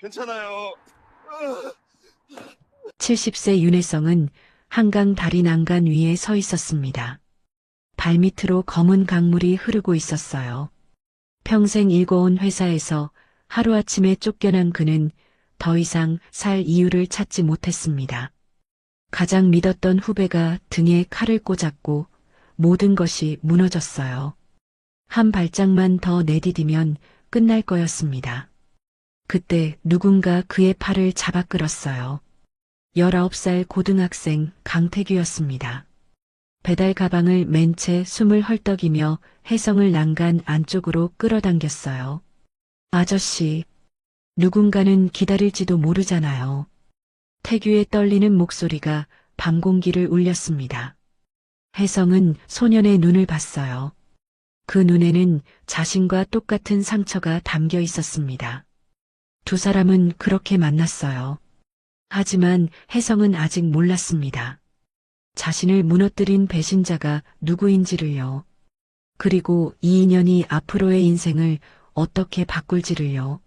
괜찮아요. 70세 윤혜성은 한강 다리 난간 위에 서 있었습니다. 발밑으로 검은 강물이 흐르고 있었어요. 평생 일궈온 회사에서 하루아침에 쫓겨난 그는 더 이상 살 이유를 찾지 못했습니다. 가장 믿었던 후배가 등에 칼을 꽂았고 모든 것이 무너졌어요. 한 발짝만 더 내디디면 끝날 거였습니다. 그때 누군가 그의 팔을 잡아 끌었어요. 19살 고등학생 강태규였습니다. 배달 가방을 맨 채 숨을 헐떡이며 혜성을 난간 안쪽으로 끌어당겼어요. 아저씨, 누군가는 기다릴지도 모르잖아요. 태규의 떨리는 목소리가 밤 공기를 울렸습니다. 혜성은 소년의 눈을 봤어요. 그 눈에는 자신과 똑같은 상처가 담겨 있었습니다. 두 사람은 그렇게 만났어요. 하지만 혜성은 아직 몰랐습니다. 자신을 무너뜨린 배신자가 누구인지를요. 그리고 이 인연이 앞으로의 인생을 어떻게 바꿀지를요.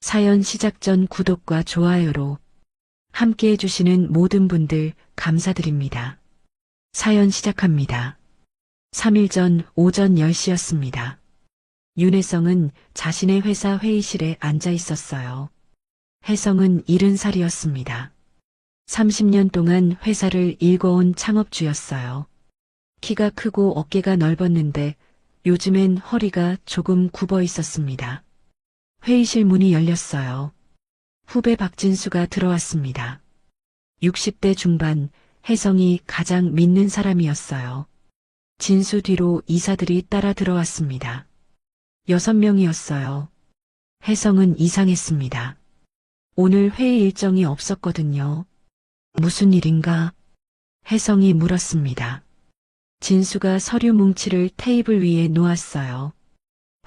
사연 시작 전 구독과 좋아요로 함께 해주시는 모든 분들 감사드립니다. 사연 시작합니다. 3일 전 오전 10시였습니다. 윤혜성은 자신의 회사 회의실에 앉아 있었어요. 혜성은 70살이었습니다. 30년 동안 회사를 일궈온 창업주였어요. 키가 크고 어깨가 넓었는데 요즘엔 허리가 조금 굽어 있었습니다. 회의실 문이 열렸어요. 후배 박진수가 들어왔습니다. 60대 중반, 혜성이 가장 믿는 사람이었어요. 진수 뒤로 이사들이 따라 들어왔습니다. 6명이었어요. 혜성은 이상했습니다. 오늘 회의 일정이 없었거든요. 무슨 일인가? 혜성이 물었습니다. 진수가 서류 뭉치를 테이블 위에 놓았어요.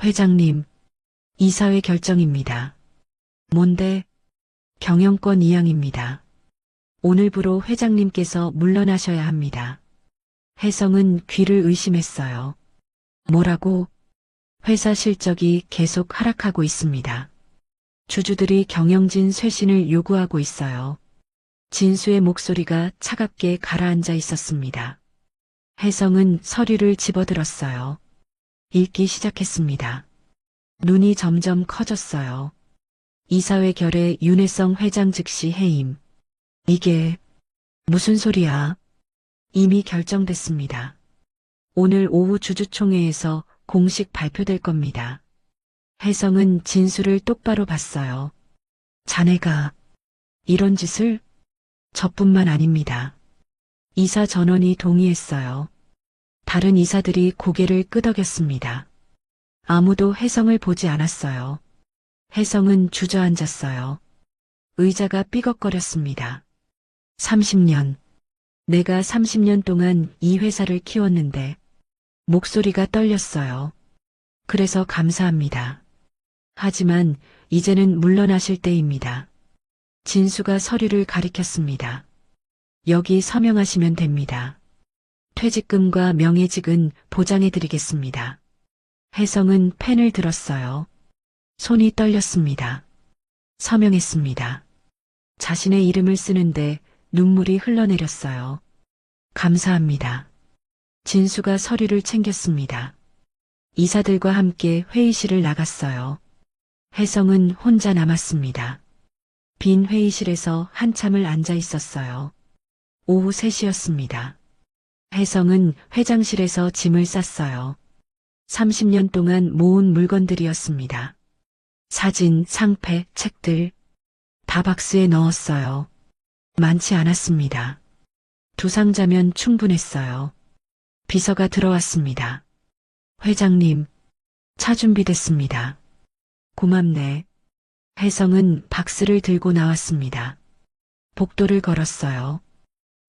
회장님, 이사회 결정입니다. 뭔데? 경영권 이양입니다. 오늘부로 회장님께서 물러나셔야 합니다. 혜성은 귀를 의심했어요. 뭐라고? 회사 실적이 계속 하락하고 있습니다. 주주들이 경영진 쇄신을 요구하고 있어요. 진수의 목소리가 차갑게 가라앉아 있었습니다. 혜성은 서류를 집어들었어요. 읽기 시작했습니다. 눈이 점점 커졌어요. 이사회 결의 윤혜성 회장 즉시 해임. 이게 무슨 소리야? 이미 결정됐습니다. 오늘 오후 주주총회에서 공식 발표될 겁니다. 혜성은 진수를 똑바로 봤어요. 자네가 이런 짓을? 저뿐만 아닙니다. 이사 전원이 동의했어요. 다른 이사들이 고개를 끄덕였습니다. 아무도 혜성을 보지 않았어요. 혜성은 주저앉았어요. 의자가 삐걱거렸습니다. 30년. 내가 30년 동안 이 회사를 키웠는데 목소리가 떨렸어요. 그래서 감사합니다. 하지만 이제는 물러나실 때입니다. 진수가 서류를 가리켰습니다. 여기 서명하시면 됩니다. 퇴직금과 명예직은 보장해드리겠습니다. 혜성은 펜을 들었어요. 손이 떨렸습니다. 서명했습니다. 자신의 이름을 쓰는데 눈물이 흘러내렸어요. 감사합니다. 진수가 서류를 챙겼습니다. 이사들과 함께 회의실을 나갔어요. 혜성은 혼자 남았습니다. 빈 회의실에서 한참을 앉아 있었어요. 오후 3시였습니다. 혜성은 회장실에서 짐을 쌌어요. 30년 동안 모은 물건들이었습니다. 사진, 상패, 책들 다 박스에 넣었어요. 많지 않았습니다. 2상자면 충분했어요. 비서가 들어왔습니다. 회장님, 차 준비됐습니다. 고맙네. 혜성은 박스를 들고 나왔습니다. 복도를 걸었어요.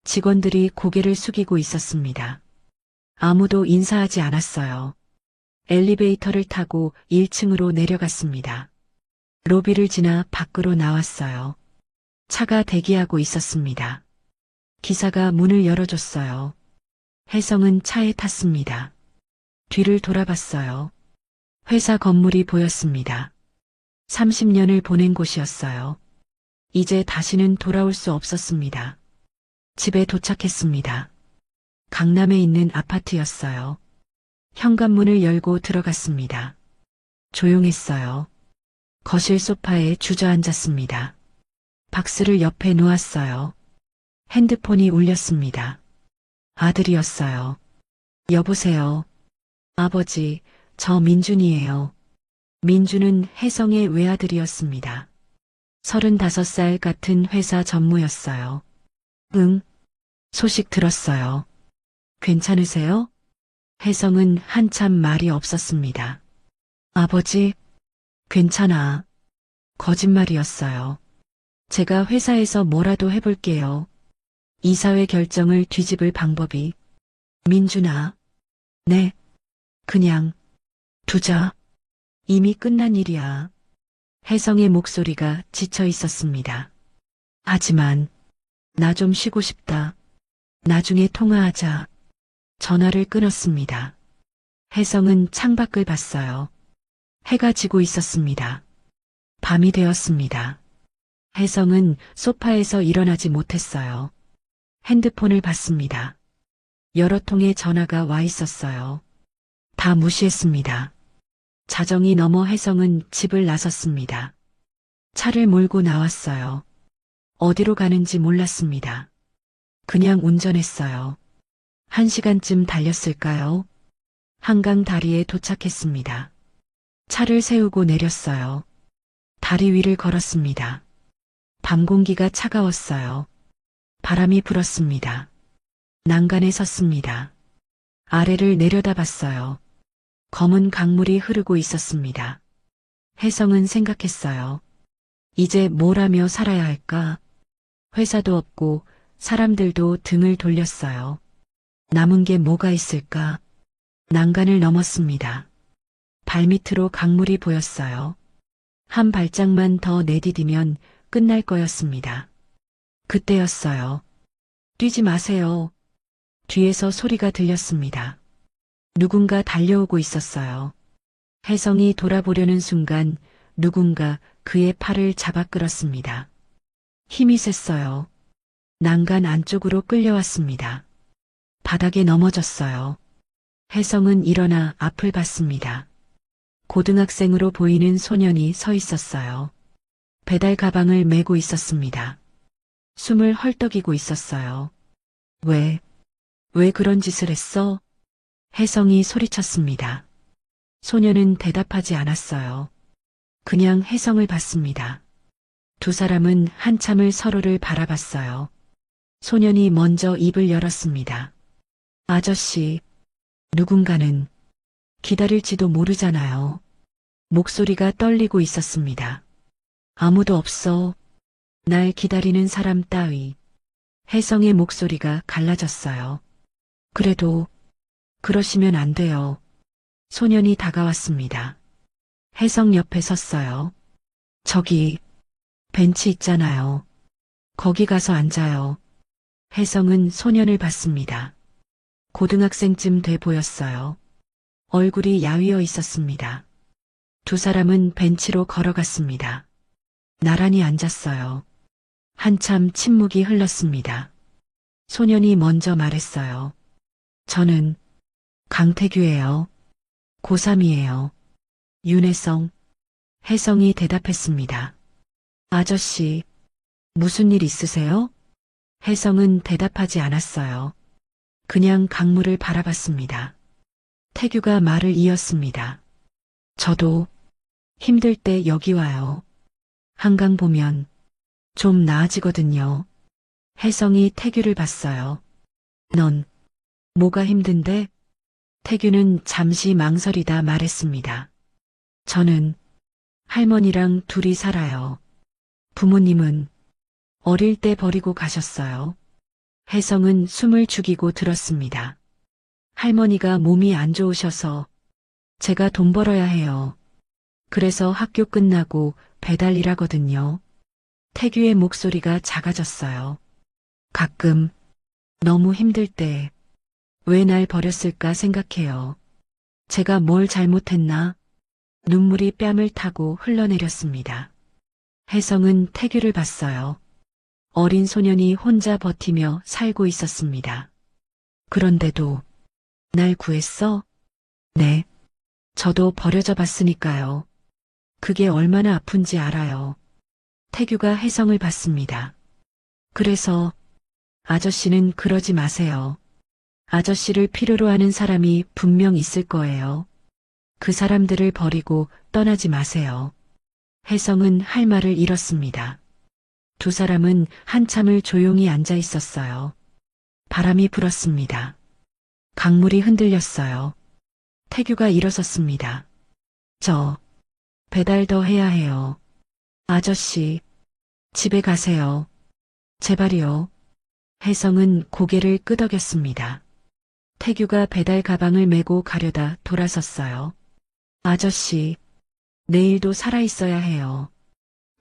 직원들이 고개를 숙이고 있었습니다. 아무도 인사하지 않았어요. 엘리베이터를 타고 1층으로 내려갔습니다. 로비를 지나 밖으로 나왔어요. 차가 대기하고 있었습니다. 기사가 문을 열어줬어요. 혜성은 차에 탔습니다. 뒤를 돌아봤어요. 회사 건물이 보였습니다. 30년을 보낸 곳이었어요. 이제 다시는 돌아올 수 없었습니다. 집에 도착했습니다. 강남에 있는 아파트였어요. 현관문을 열고 들어갔습니다. 조용했어요. 거실 소파에 주저앉았습니다. 박스를 옆에 놓았어요. 핸드폰이 울렸습니다. 아들이었어요. 여보세요. 아버지, 저 민준이에요. 민준은 혜성의 외아들이었습니다. 35살 같은 회사 전무였어요. 응, 소식 들었어요. 괜찮으세요? 혜성은 한참 말이 없었습니다. 아버지, 괜찮아. 거짓말이었어요. 제가 회사에서 뭐라도 해볼게요. 이사회 결정을 뒤집을 방법이. 민준아. 네. 그냥 두자. 이미 끝난 일이야. 혜성의 목소리가 지쳐 있었습니다. 하지만 나 좀 쉬고 싶다. 나중에 통화하자. 전화를 끊었습니다. 혜성은 창밖을 봤어요. 해가 지고 있었습니다. 밤이 되었습니다. 혜성은 소파에서 일어나지 못했어요. 핸드폰을 봤습니다. 여러 통의 전화가 와 있었어요. 다 무시했습니다. 자정이 넘어 혜성은 집을 나섰습니다. 차를 몰고 나왔어요. 어디로 가는지 몰랐습니다. 그냥 운전했어요. 1시간쯤 달렸을까요? 한강 다리에 도착했습니다. 차를 세우고 내렸어요. 다리 위를 걸었습니다. 밤 공기가 차가웠어요. 바람이 불었습니다. 난간에 섰습니다. 아래를 내려다봤어요. 검은 강물이 흐르고 있었습니다. 혜성은 생각했어요. 이제 뭘 하며 살아야 할까? 회사도 없고 사람들도 등을 돌렸어요. 남은 게 뭐가 있을까? 난간을 넘었습니다. 발밑으로 강물이 보였어요. 한 발짝만 더 내디디면 끝날 거였습니다. 그때였어요. 뛰지 마세요. 뒤에서 소리가 들렸습니다. 누군가 달려오고 있었어요. 혜성이 돌아보려는 순간 누군가 그의 팔을 잡아 끌었습니다. 힘이 셌어요. 난간 안쪽으로 끌려왔습니다. 바닥에 넘어졌어요. 혜성은 일어나 앞을 봤습니다. 고등학생으로 보이는 소년이 서 있었어요. 배달 가방을 메고 있었습니다. 숨을 헐떡이고 있었어요. 왜 그런 짓을 했어? 혜성이 소리쳤습니다. 소년은 대답하지 않았어요. 그냥 혜성을 봤습니다. 두 사람은 한참을 서로를 바라봤어요. 소년이 먼저 입을 열었습니다. 아저씨, 누군가는 기다릴지도 모르잖아요. 목소리가 떨리고 있었습니다. 아무도 없어. 날 기다리는 사람 따위. 혜성의 목소리가 갈라졌어요. 그래도 그러시면 안 돼요. 소년이 다가왔습니다. 혜성 옆에 섰어요. 저기 벤치 있잖아요. 거기 가서 앉아요. 혜성은 소년을 봤습니다. 고등학생쯤 돼 보였어요. 얼굴이 야위어 있었습니다. 두 사람은 벤치로 걸어갔습니다. 나란히 앉았어요. 한참 침묵이 흘렀습니다. 소년이 먼저 말했어요. 저는 강태규예요. 고3이에요. 윤혜성. 혜성이 대답했습니다. 아저씨, 무슨 일 있으세요? 혜성은 대답하지 않았어요. 그냥 강물을 바라봤습니다. 태규가 말을 이었습니다. 저도 힘들 때 여기 와요. 한강 보면 좀 나아지거든요. 혜성이 태규를 봤어요. 넌 뭐가 힘든데? 태규는 잠시 망설이다 말했습니다. 저는 할머니랑 둘이 살아요. 부모님은 어릴 때 버리고 가셨어요. 혜성은 숨을 죽이고 들었습니다. 할머니가 몸이 안 좋으셔서 제가 돈 벌어야 해요. 그래서 학교 끝나고 배달 일하거든요. 태규의 목소리가 작아졌어요. 가끔 너무 힘들 때 왜 날 버렸을까 생각해요. 제가 뭘 잘못했나? 눈물이 뺨을 타고 흘러내렸습니다. 혜성은 태규를 봤어요. 어린 소년이 혼자 버티며 살고 있었습니다. 그런데도 날 구했어? 네. 저도 버려져 봤으니까요. 그게 얼마나 아픈지 알아요. 태규가 혜성을 봤습니다. 그래서 아저씨는 그러지 마세요. 아저씨를 필요로 하는 사람이 분명 있을 거예요. 그 사람들을 버리고 떠나지 마세요. 혜성은 할 말을 잃었습니다. 두 사람은 한참을 조용히 앉아 있었어요. 바람이 불었습니다. 강물이 흔들렸어요. 태규가 일어섰습니다. 저, 배달 더 해야 해요. 아저씨, 집에 가세요. 제발이요. 혜성은 고개를 끄덕였습니다. 태규가 배달 가방을 메고 가려다 돌아섰어요. 아저씨, 내일도 살아있어야 해요.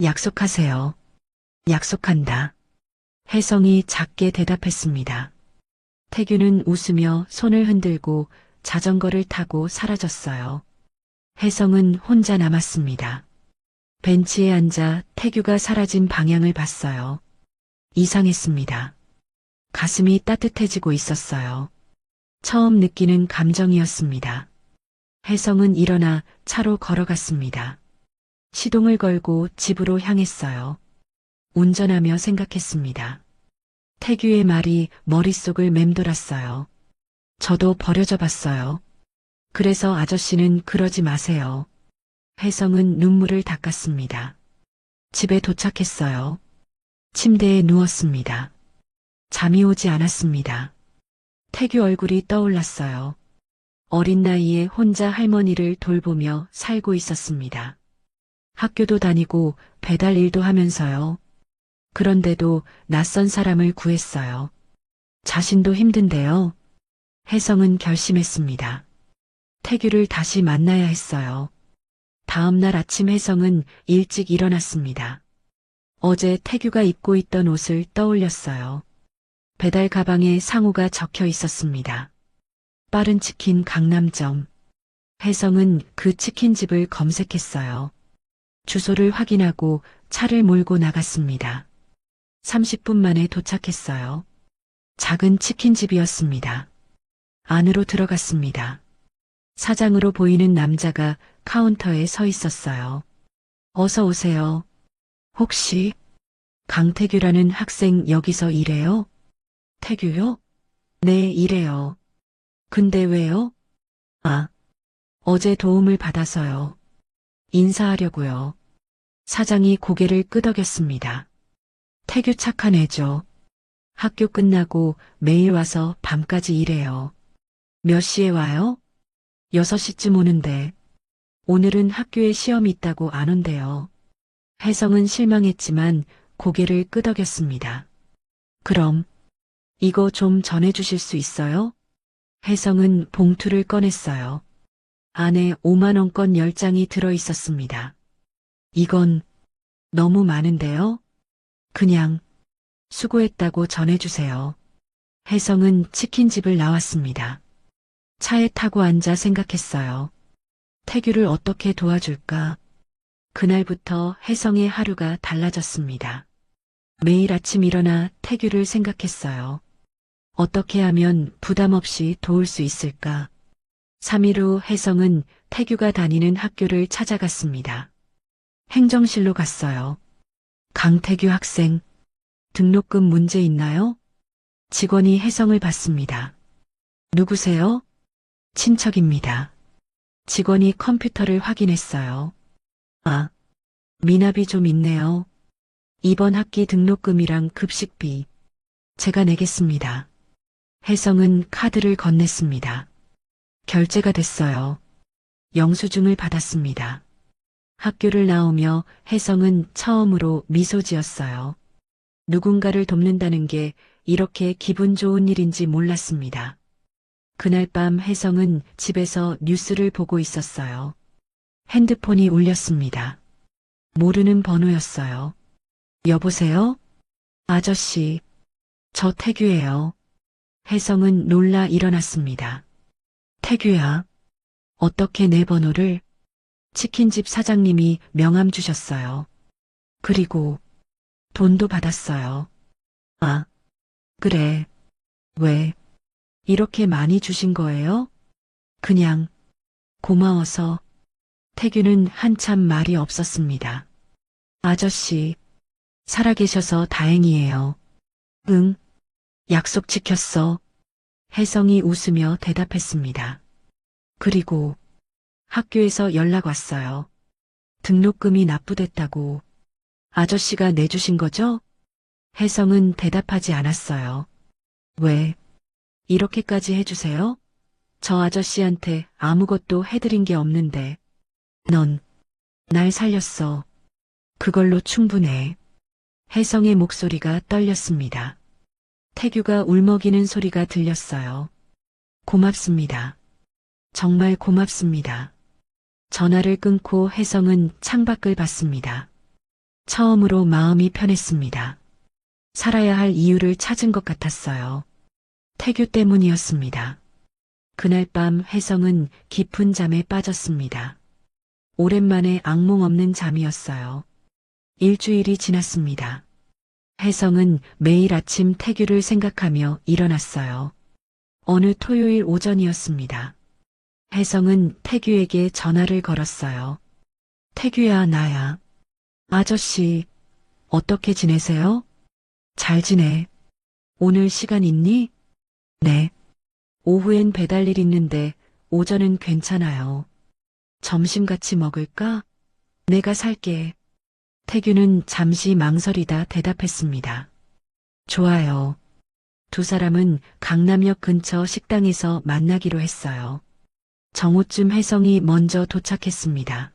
약속하세요. 약속한다. 혜성이 작게 대답했습니다. 태규는 웃으며 손을 흔들고 자전거를 타고 사라졌어요. 혜성은 혼자 남았습니다. 벤치에 앉아 태규가 사라진 방향을 봤어요. 이상했습니다. 가슴이 따뜻해지고 있었어요. 처음 느끼는 감정이었습니다. 혜성은 일어나 차로 걸어갔습니다. 시동을 걸고 집으로 향했어요. 운전하며 생각했습니다. 태규의 말이 머릿속을 맴돌았어요. 저도 버려져 봤어요. 그래서 아저씨는 그러지 마세요. 혜성은 눈물을 닦았습니다. 집에 도착했어요. 침대에 누웠습니다. 잠이 오지 않았습니다. 태규 얼굴이 떠올랐어요. 어린 나이에 혼자 할머니를 돌보며 살고 있었습니다. 학교도 다니고 배달 일도 하면서요. 그런데도 낯선 사람을 구했어요. 자신도 힘든데요. 혜성은 결심했습니다. 태규를 다시 만나야 했어요. 다음 날 아침 혜성은 일찍 일어났습니다. 어제 태규가 입고 있던 옷을 떠올렸어요. 배달 가방에 상호가 적혀 있었습니다. 빠른 치킨 강남점. 혜성은 그 치킨집을 검색했어요. 주소를 확인하고 차를 몰고 나갔습니다. 30분 만에 도착했어요. 작은 치킨집이었습니다. 안으로 들어갔습니다. 사장으로 보이는 남자가 카운터에 서 있었어요. 어서 오세요. 혹시 강태규라는 학생 여기서 일해요? 태규요? 네, 일해요. 근데 왜요? 아, 어제 도움을 받아서요. 인사하려고요. 사장이 고개를 끄덕였습니다. 태규 착한 애죠. 학교 끝나고 매일 와서 밤까지 일해요. 몇 시에 와요? 6시쯤 오는데 오늘은 학교에 시험이 있다고 안 온대요. 혜성은 실망했지만 고개를 끄덕였습니다. 그럼 이거 좀 전해주실 수 있어요? 혜성은 봉투를 꺼냈어요. 안에 5만 원권 10장이 들어 있었습니다. 이건 너무 많은데요? 그냥 수고했다고 전해주세요. 혜성은 치킨집을 나왔습니다. 차에 타고 앉아 생각했어요. 태규를 어떻게 도와줄까? 그날부터 혜성의 하루가 달라졌습니다. 매일 아침 일어나 태규를 생각했어요. 어떻게 하면 부담 없이 도울 수 있을까? 3일 후 혜성은 태규가 다니는 학교를 찾아갔습니다. 행정실로 갔어요. 강태규 학생, 등록금 문제 있나요? 직원이 혜성을 봤습니다. 누구세요? 친척입니다. 직원이 컴퓨터를 확인했어요. 아, 미납이 좀 있네요. 이번 학기 등록금이랑 급식비. 제가 내겠습니다. 혜성은 카드를 건넸습니다. 결제가 됐어요. 영수증을 받았습니다. 학교를 나오며 혜성은 처음으로 미소 지었어요. 누군가를 돕는다는 게 이렇게 기분 좋은 일인지 몰랐습니다. 그날 밤 혜성은 집에서 뉴스를 보고 있었어요. 핸드폰이 울렸습니다. 모르는 번호였어요. 여보세요? 아저씨, 저 태규예요. 혜성은 놀라 일어났습니다. 태규야, 어떻게 내 번호를? 치킨집 사장님이 명함 주셨어요. 그리고 돈도 받았어요. 아, 그래. 왜 이렇게 많이 주신 거예요? 그냥 고마워서. 태규는 한참 말이 없었습니다. 아저씨, 살아계셔서 다행이에요. 응, 약속 지켰어. 혜성이 웃으며 대답했습니다. 그리고 학교에서 연락 왔어요. 등록금이 납부됐다고. 아저씨가 내주신 거죠? 혜성은 대답하지 않았어요. 왜 이렇게까지 해주세요? 저 아저씨한테 아무것도 해드린 게 없는데. 넌 날 살렸어. 그걸로 충분해. 혜성의 목소리가 떨렸습니다. 태규가 울먹이는 소리가 들렸어요. 고맙습니다. 정말 고맙습니다. 전화를 끊고 혜성은 창밖을 봤습니다. 처음으로 마음이 편했습니다. 살아야 할 이유를 찾은 것 같았어요. 태규 때문이었습니다. 그날 밤 혜성은 깊은 잠에 빠졌습니다. 오랜만에 악몽 없는 잠이었어요. 일주일이 지났습니다. 혜성은 매일 아침 태규를 생각하며 일어났어요. 어느 토요일 오전이었습니다. 혜성은 태규에게 전화를 걸었어요. 태규야, 나야. 아저씨, 어떻게 지내세요? 잘 지내. 오늘 시간 있니? 네. 오후엔 배달일 있는데 오전은 괜찮아요. 점심 같이 먹을까? 내가 살게. 태규는 잠시 망설이다 대답했습니다. 좋아요. 두 사람은 강남역 근처 식당에서 만나기로 했어요. 정오쯤 혜성이 먼저 도착했습니다.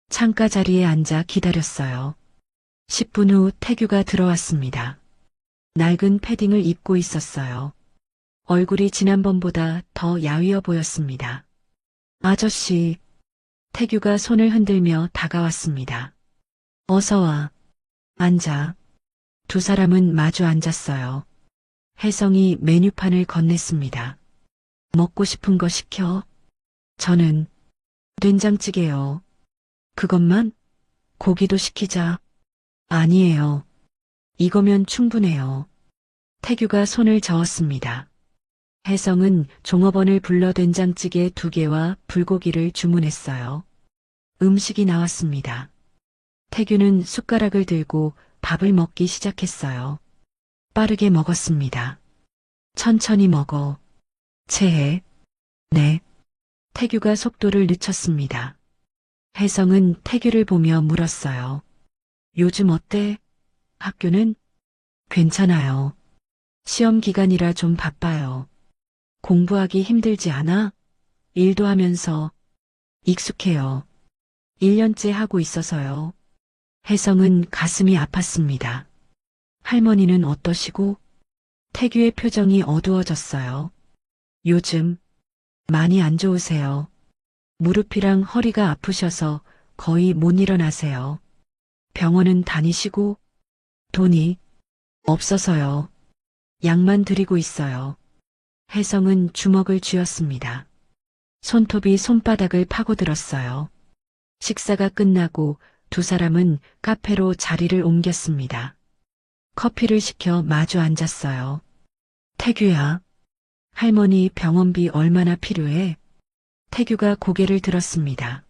창가 자리에 앉아 기다렸어요. 10분 후 태규가 들어왔습니다. 낡은 패딩을 입고 있었어요. 얼굴이 지난번보다 더 야위어 보였습니다. 아저씨, 태규가 손을 흔들며 다가왔습니다. 어서 와. 앉아. 두 사람은 마주 앉았어요. 혜성이 메뉴판을 건넸습니다. 먹고 싶은 거 시켜. 저는 된장찌개요. 그것만? 고기도 시키자. 아니에요. 이거면 충분해요. 태규가 손을 저었습니다. 혜성은 종업원을 불러 된장찌개 2개와 불고기를 주문했어요. 음식이 나왔습니다. 태규는 숟가락을 들고 밥을 먹기 시작했어요. 빠르게 먹었습니다. 천천히 먹어. 체해. 네. 태규가 속도를 늦췄습니다. 혜성은 태규를 보며 물었어요. 요즘 어때? 학교는? 괜찮아요. 시험 기간이라 좀 바빠요. 공부하기 힘들지 않아? 일도 하면서. 익숙해요. 1년째 하고 있어서요. 혜성은 가슴이 아팠습니다. 할머니는 어떠시고? 태규의 표정이 어두워졌어요. 요즘 많이 안 좋으세요. 무릎이랑 허리가 아프셔서 거의 못 일어나세요. 병원은 다니시고? 돈이 없어서요. 약만 드리고 있어요. 혜성은 주먹을 쥐었습니다. 손톱이 손바닥을 파고들었어요. 식사가 끝나고 두 사람은 카페로 자리를 옮겼습니다. 커피를 시켜 마주 앉았어요. 태규야, 할머니 병원비 얼마나 필요해? 태규가 고개를 들었습니다.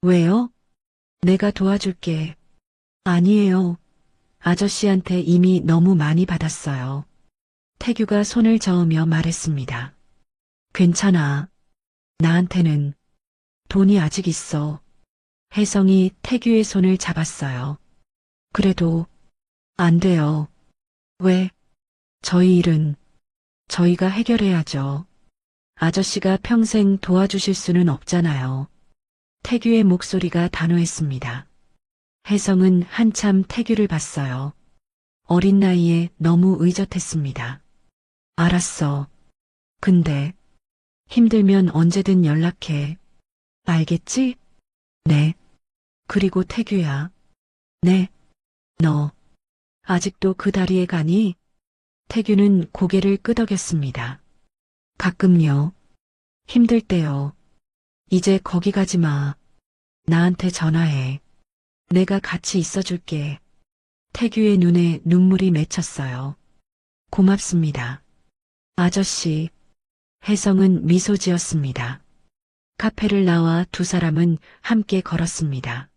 왜요? 내가 도와줄게. 아니에요. 아저씨한테 이미 너무 많이 받았어요. 태규가 손을 저으며 말했습니다. 괜찮아. 나한테는 돈이 아직 있어. 혜성이 태규의 손을 잡았어요. 그래도 안 돼요. 왜? 저희 일은 저희가 해결해야죠. 아저씨가 평생 도와주실 수는 없잖아요. 태규의 목소리가 단호했습니다. 혜성은 한참 태규를 봤어요. 어린 나이에 너무 의젓했습니다. 알았어. 근데 힘들면 언제든 연락해. 알겠지? 네. 그리고 태규야. 네. 너 아직도 그 다리에 가니? 태규는 고개를 끄덕였습니다. 가끔요. 힘들 때요. 이제 거기 가지 마. 나한테 전화해. 내가 같이 있어줄게. 태규의 눈에 눈물이 맺혔어요. 고맙습니다. 아저씨. 혜성은 미소 지었습니다. 카페를 나와 두 사람은 함께 걸었습니다.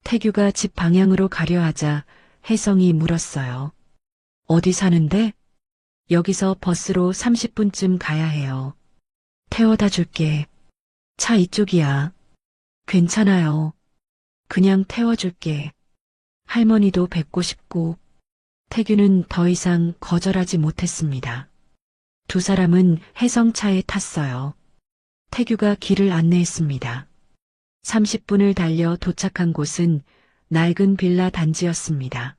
태규가 집 방향으로 가려 하자 혜성이 물었어요. 어디 사는데? 여기서 버스로 30분쯤 가야 해요. 태워다 줄게. 차 이쪽이야. 괜찮아요. 그냥 태워줄게. 할머니도 뵙고 싶고. 태규는 더 이상 거절하지 못했습니다. 두 사람은 혜성차에 탔어요. 태규가 길을 안내했습니다. 30분을 달려 도착한 곳은 낡은 빌라 단지였습니다.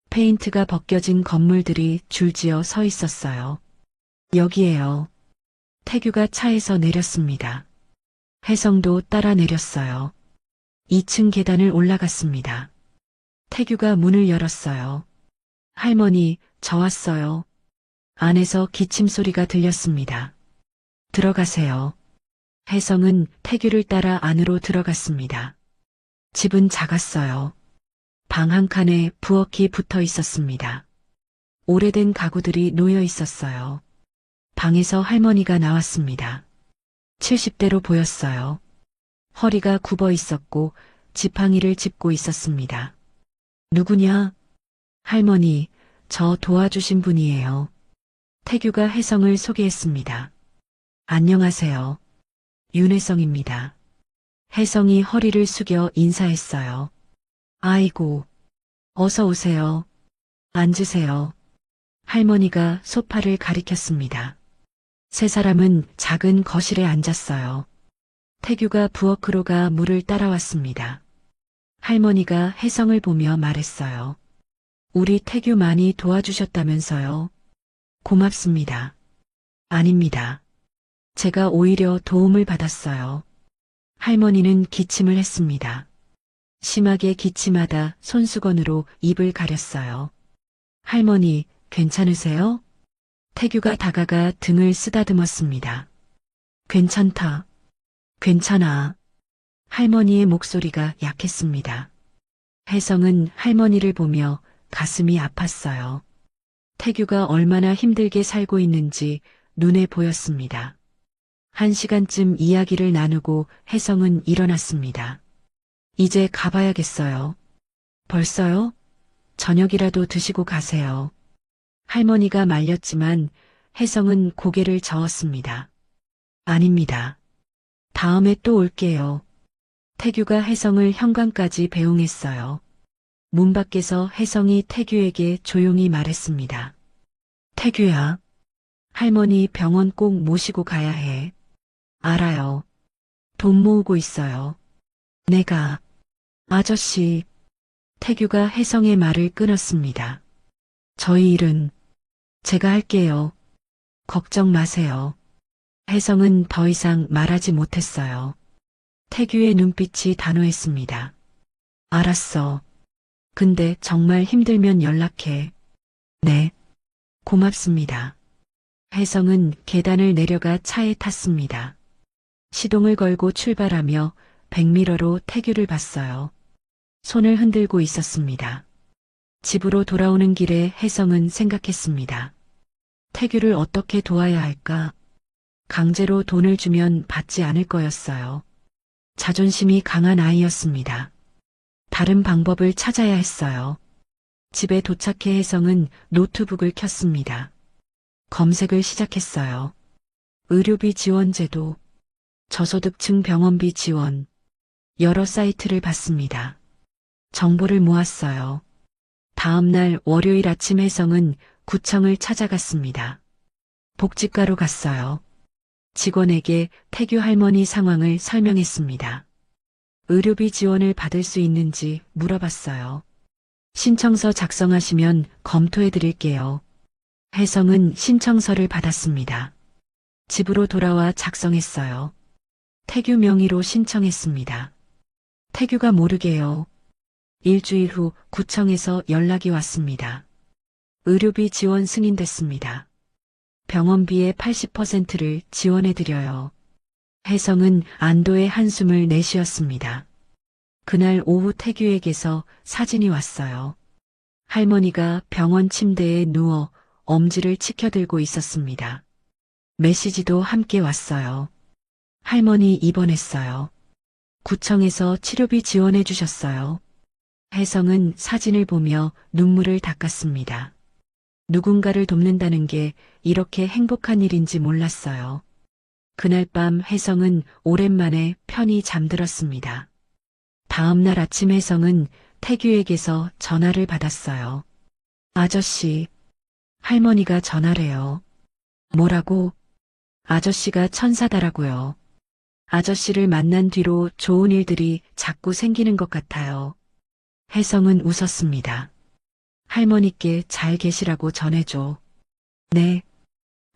페인트가 벗겨진 건물들이 줄지어 서 있었어요. 여기에요. 태규가 차에서 내렸습니다. 혜성도 따라 내렸어요. 2층 계단을 올라갔습니다. 태규가 문을 열었어요. 할머니, 저 왔어요. 안에서 기침 소리가 들렸습니다. 들어가세요. 혜성은 태규를 따라 안으로 들어갔습니다. 집은 작았어요. 방 한 칸에 부엌이 붙어 있었습니다. 오래된 가구들이 놓여 있었어요. 방에서 할머니가 나왔습니다. 70대로 보였어요. 허리가 굽어 있었고 지팡이를 짚고 있었습니다. 누구냐? 할머니, 저 도와주신 분이에요. 태규가 혜성을 소개했습니다. 안녕하세요. 윤혜성입니다. 혜성이 허리를 숙여 인사했어요. 아이고, 어서 오세요. 앉으세요. 할머니가 소파를 가리켰습니다. 세 사람은 작은 거실에 앉았어요. 태규가 부엌으로 가 물을 따라왔습니다. 할머니가 혜성을 보며 말했어요. 우리 태규 많이 도와주셨다면서요. 고맙습니다. 아닙니다. 제가 오히려 도움을 받았어요. 할머니는 기침을 했습니다. 심하게 기침하다 손수건으로 입을 가렸어요. 할머니, 괜찮으세요? 태규가 다가가 등을 쓰다듬었습니다. 괜찮다. 괜찮아. 할머니의 목소리가 약했습니다. 혜성은 할머니를 보며 가슴이 아팠어요. 태규가 얼마나 힘들게 살고 있는지 눈에 보였습니다. 1시간쯤 이야기를 나누고 혜성은 일어났습니다. 이제 가봐야겠어요. 벌써요? 저녁이라도 드시고 가세요. 할머니가 말렸지만 혜성은 고개를 저었습니다. 아닙니다. 다음에 또 올게요. 태규가 혜성을 현관까지 배웅했어요. 문 밖에서 혜성이 태규에게 조용히 말했습니다. 태규야, 할머니 병원 꼭 모시고 가야 해. 알아요. 돈 모으고 있어요. 내가, 아저씨. 태규가 혜성의 말을 끊었습니다. 저희 일은 제가 할게요. 걱정 마세요. 혜성은 더 이상 말하지 못했어요. 태규의 눈빛이 단호했습니다. 알았어. 근데 정말 힘들면 연락해. 네. 고맙습니다. 혜성은 계단을 내려가 차에 탔습니다. 시동을 걸고 출발하며 백미러로 태규를 봤어요. 손을 흔들고 있었습니다. 집으로 돌아오는 길에 혜성은 생각했습니다. 태규를 어떻게 도와야 할까? 강제로 돈을 주면 받지 않을 거였어요. 자존심이 강한 아이였습니다. 다른 방법을 찾아야 했어요. 집에 도착해 혜성은 노트북을 켰습니다. 검색을 시작했어요. 의료비 지원제도, 저소득층 병원비 지원, 여러 사이트를 봤습니다. 정보를 모았어요. 다음 날 월요일 아침 혜성은 구청을 찾아갔습니다. 복지과로 갔어요. 직원에게 태규 할머니 상황을 설명했습니다. 의료비 지원을 받을 수 있는지 물어봤어요. 신청서 작성하시면 검토해 드릴게요. 혜성은 신청서를 받았습니다. 집으로 돌아와 작성했어요. 태규 명의로 신청했습니다. 태규가 모르게요. 일주일 후 구청에서 연락이 왔습니다. 의료비 지원 승인됐습니다. 병원비의 80%를 지원해드려요. 혜성은 안도의 한숨을 내쉬었습니다. 그날 오후 태규에게서 사진이 왔어요. 할머니가 병원 침대에 누워 엄지를 치켜들고 있었습니다. 메시지도 함께 왔어요. 할머니 입원했어요. 구청에서 치료비 지원해 주셨어요. 혜성은 사진을 보며 눈물을 닦았습니다. 누군가를 돕는다는 게 이렇게 행복한 일인지 몰랐어요. 그날 밤 혜성은 오랜만에 편히 잠들었습니다. 다음 날 아침 혜성은 태규에게서 전화를 받았어요. 아저씨, 할머니가 전화래요. 뭐라고? 아저씨가 천사다라고요. 아저씨를 만난 뒤로 좋은 일들이 자꾸 생기는 것 같아요. 혜성은 웃었습니다. 할머니께 잘 계시라고 전해줘. 네.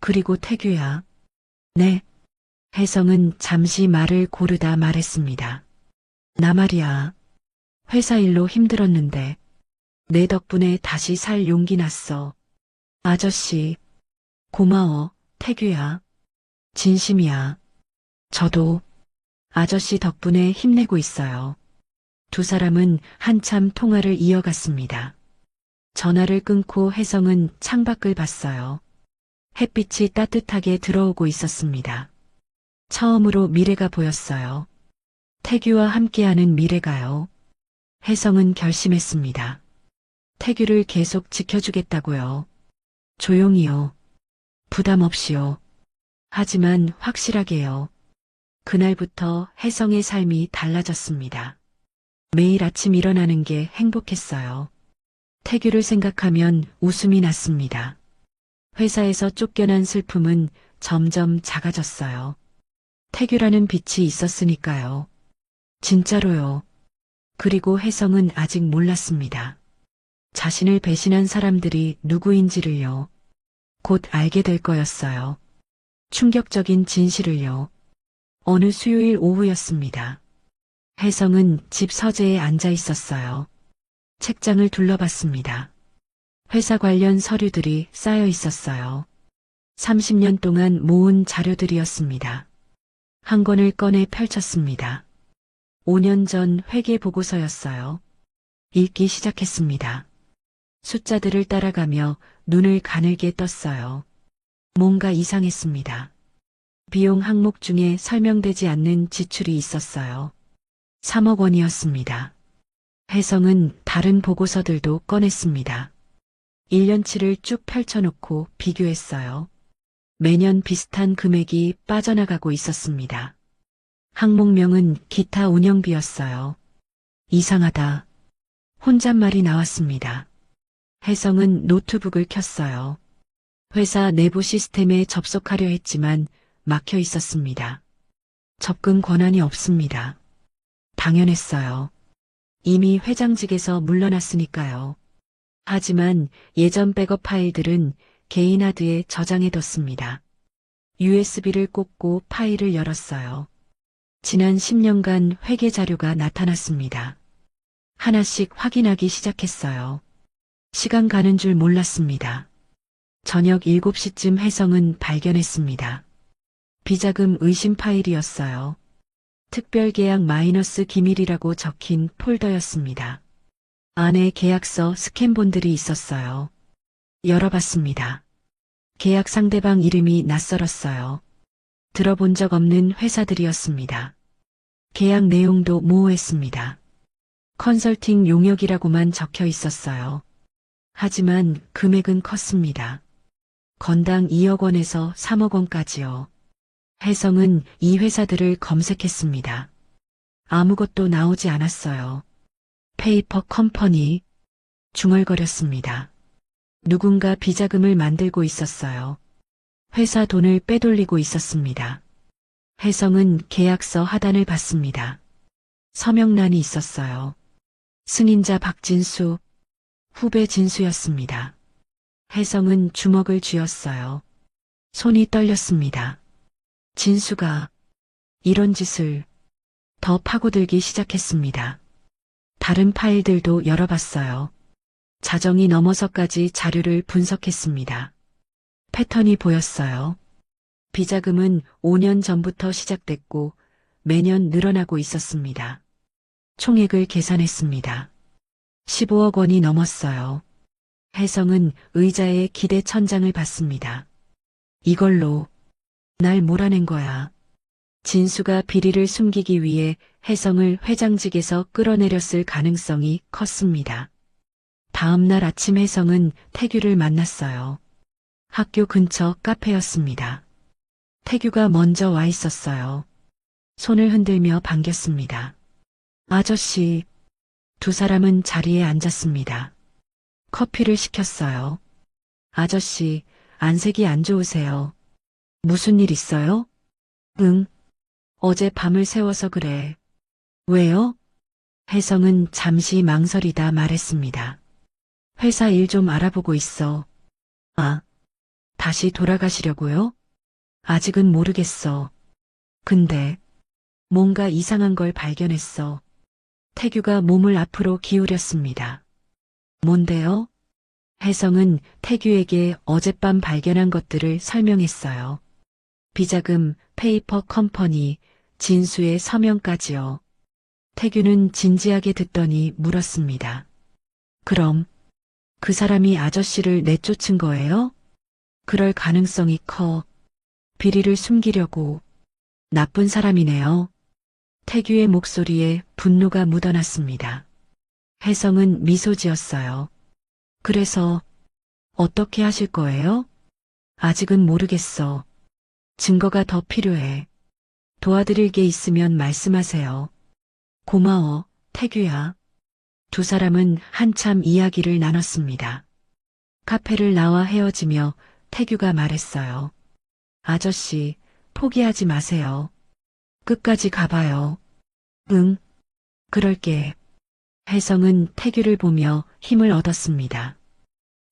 그리고 태규야. 네. 혜성은 잠시 말을 고르다 말했습니다. 나 말이야. 회사 일로 힘들었는데 내 덕분에 다시 살 용기 났어. 아저씨, 고마워, 태규야. 진심이야. 저도 아저씨 덕분에 힘내고 있어요. 두 사람은 한참 통화를 이어갔습니다. 전화를 끊고 혜성은 창밖을 봤어요. 햇빛이 따뜻하게 들어오고 있었습니다. 처음으로 미래가 보였어요. 태규와 함께하는 미래가요. 혜성은 결심했습니다. 태규를 계속 지켜주겠다고요. 조용히요. 부담 없이요. 하지만 확실하게요. 그날부터 혜성의 삶이 달라졌습니다. 매일 아침 일어나는 게 행복했어요. 태규를 생각하면 웃음이 났습니다. 회사에서 쫓겨난 슬픔은 점점 작아졌어요. 태규라는 빛이 있었으니까요. 진짜로요. 그리고 혜성은 아직 몰랐습니다. 자신을 배신한 사람들이 누구인지를요. 곧 알게 될 거였어요. 충격적인 진실을요. 어느 수요일 오후였습니다. 혜성은 집 서재에 앉아 있었어요. 책장을 둘러봤습니다. 회사 관련 서류들이 쌓여 있었어요. 30년 동안 모은 자료들이었습니다. 한 권을 꺼내 펼쳤습니다. 5년 전 회계 보고서였어요. 읽기 시작했습니다. 숫자들을 따라가며 눈을 가늘게 떴어요. 뭔가 이상했습니다. 비용 항목 중에 설명되지 않는 지출이 있었어요. 3억 원이었습니다. 혜성은 다른 보고서들도 꺼냈습니다. 1년치를 쭉 펼쳐놓고 비교했어요. 매년 비슷한 금액이 빠져나가고 있었습니다. 항목명은 기타 운영비였어요. 이상하다. 혼잣말이 나왔습니다. 혜성은 노트북을 켰어요. 회사 내부 시스템에 접속하려 했지만 막혀 있었습니다. 접근 권한이 없습니다. 당연했어요. 이미 회장직에서 물러났으니까요. 하지만 예전 백업 파일들은 개인 하드에 저장해뒀습니다. USB를 꽂고 파일을 열었어요. 지난 10년간 회계 자료가 나타났습니다. 하나씩 확인하기 시작했어요. 시간 가는 줄 몰랐습니다. 저녁 7시쯤 혜성은 발견했습니다. 비자금 의심 파일이었어요. 특별계약 마이너스 기밀이라고 적힌 폴더였습니다. 안에 계약서 스캔본들이 있었어요. 열어봤습니다. 계약 상대방 이름이 낯설었어요. 들어본 적 없는 회사들이었습니다. 계약 내용도 모호했습니다. 컨설팅 용역이라고만 적혀 있었어요. 하지만 금액은 컸습니다. 건당 2억 원에서 3억 원까지요. 혜성은 이 회사들을 검색했습니다. 아무것도 나오지 않았어요. 페이퍼 컴퍼니, 중얼거렸습니다. 누군가 비자금을 만들고 있었어요. 회사 돈을 빼돌리고 있었습니다. 혜성은 계약서 하단을 봤습니다. 서명란이 있었어요. 승인자 박진수, 후배 진수였습니다. 혜성은 주먹을 쥐었어요. 손이 떨렸습니다. 진수가 이런 짓을 더 파고들기 시작했습니다. 다른 파일들도 열어봤어요. 자정이 넘어서까지 자료를 분석했습니다. 패턴이 보였어요. 비자금은 5년 전부터 시작됐고 매년 늘어나고 있었습니다. 총액을 계산했습니다. 15억 원이 넘었어요. 혜성은 의자에 기대 천장을 받습니다. 이걸로 날 몰아낸 거야. 진수가 비리를 숨기기 위해 혜성을 회장직에서 끌어내렸을 가능성이 컸습니다. 다음 날 아침 혜성은 태규를 만났어요. 학교 근처 카페였습니다. 태규가 먼저 와 있었어요. 손을 흔들며 반겼습니다. 아저씨, 두 사람은 자리에 앉았습니다. 커피를 시켰어요. 아저씨, 안색이 안 좋으세요. 무슨 일 있어요? 응. 어제 밤을 새워서 그래. 왜요? 혜성은 잠시 망설이다 말했습니다. 회사 일 좀 알아보고 있어. 아, 다시 돌아가시려고요? 아직은 모르겠어. 근데 뭔가 이상한 걸 발견했어. 태규가 몸을 앞으로 기울였습니다. 뭔데요? 혜성은 태규에게 어젯밤 발견한 것들을 설명했어요. 비자금, 페이퍼 컴퍼니, 진수의 서명까지요. 태규는 진지하게 듣더니 물었습니다. 그럼 그 사람이 아저씨를 내쫓은 거예요? 그럴 가능성이 커. 비리를 숨기려고. 나쁜 사람이네요. 태규의 목소리에 분노가 묻어났습니다. 혜성은 미소 지었어요. 그래서 어떻게 하실 거예요? 아직은 모르겠어. 증거가 더 필요해. 도와드릴 게 있으면 말씀하세요. 고마워, 태규야. 두 사람은 한참 이야기를 나눴습니다. 카페를 나와 헤어지며 태규가 말했어요. 아저씨, 포기하지 마세요. 끝까지 가봐요. 응, 그럴게. 혜성은 태규를 보며 힘을 얻었습니다.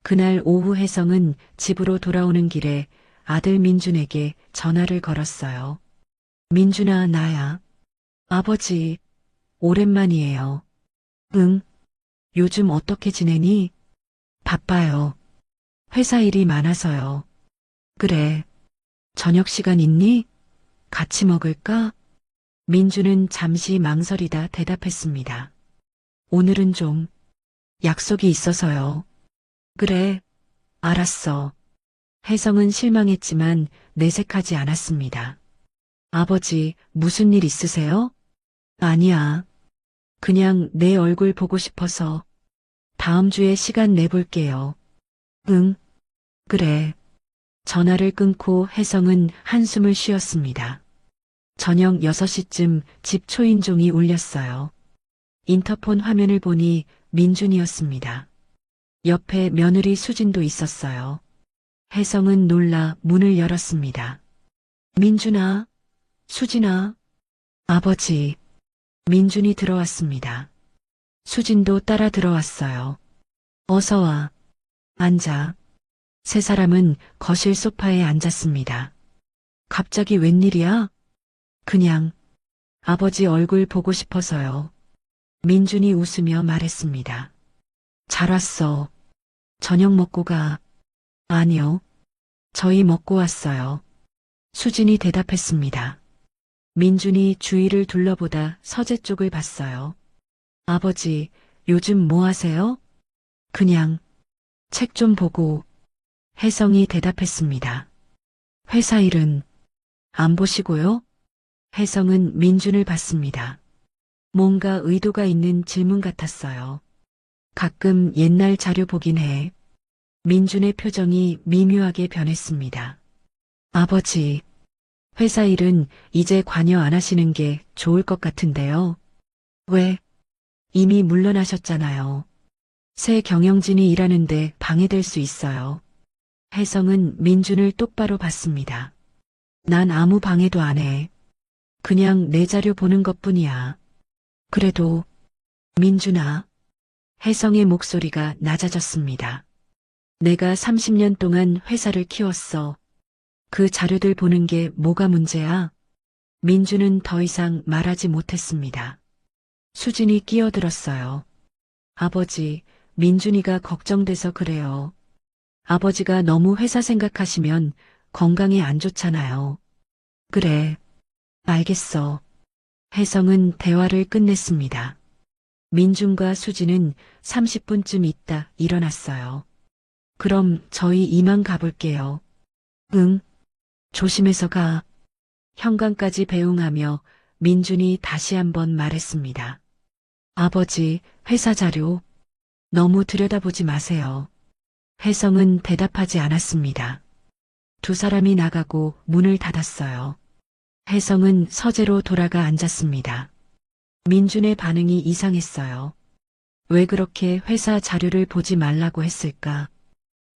그날 오후 혜성은 집으로 돌아오는 길에 아들 민준에게 전화를 걸었어요. 민준아, 나야. 아버지, 오랜만이에요. 응, 요즘 어떻게 지내니? 바빠요. 회사 일이 많아서요. 그래, 저녁 시간 있니? 같이 먹을까? 민주는 잠시 망설이다 대답했습니다. 오늘은 좀 약속이 있어서요. 그래, 알았어. 혜성은 실망했지만 내색하지 않았습니다. 아버지, 무슨 일 있으세요? 아니야. 그냥 내 얼굴 보고 싶어서 다음 주에 시간 내볼게요. 응, 그래. 전화를 끊고 혜성은 한숨을 쉬었습니다. 저녁 6시쯤 집 초인종이 울렸어요. 인터폰 화면을 보니 민준이었습니다. 옆에 며느리 수진도 있었어요. 혜성은 놀라 문을 열었습니다. 민준아, 수진아, 아버지. 민준이 들어왔습니다. 수진도 따라 들어왔어요. 어서 와. 앉아. 세 사람은 거실 소파에 앉았습니다. 갑자기 웬일이야? 그냥 아버지 얼굴 보고 싶어서요. 민준이 웃으며 말했습니다. 잘 왔어. 저녁 먹고 가. 아니요. 저희 먹고 왔어요. 수진이 대답했습니다. 민준이 주위를 둘러보다 서재 쪽을 봤어요. 아버지, 요즘 뭐 하세요? 그냥 책 좀 보고. 혜성이 대답했습니다. 회사 일은 안 보시고요? 혜성은 민준을 봤습니다. 뭔가 의도가 있는 질문 같았어요. 가끔 옛날 자료 보긴 해. 민준의 표정이 미묘하게 변했습니다. 아버지, 회사 일은 이제 관여 안 하시는 게 좋을 것 같은데요. 왜? 이미 물러나셨잖아요. 새 경영진이 일하는데 방해될 수 있어요. 혜성은 민준을 똑바로 봤습니다. 난 아무 방해도 안 해. 그냥 내 자료 보는 것뿐이야. 그래도 민준아. 혜성의 목소리가 낮아졌습니다. 내가 30년 동안 회사를 키웠어. 그 자료들 보는 게 뭐가 문제야? 민준은 더 이상 말하지 못했습니다. 수진이 끼어들었어요. 아버지, 민준이가 걱정돼서 그래요. 아버지가 너무 회사 생각하시면 건강에 안 좋잖아요. 그래, 알겠어. 혜성은 대화를 끝냈습니다. 민준과 수지는 30분쯤 있다 일어났어요. 그럼 저희 이만 가볼게요. 응, 조심해서 가. 현관까지 배웅하며 민준이 다시 한번 말했습니다. 아버지, 회사 자료 너무 들여다보지 마세요. 혜성은 대답하지 않았습니다. 두 사람이 나가고 문을 닫았어요. 혜성은 서재로 돌아가 앉았습니다. 민준의 반응이 이상했어요. 왜 그렇게 회사 자료를 보지 말라고 했을까?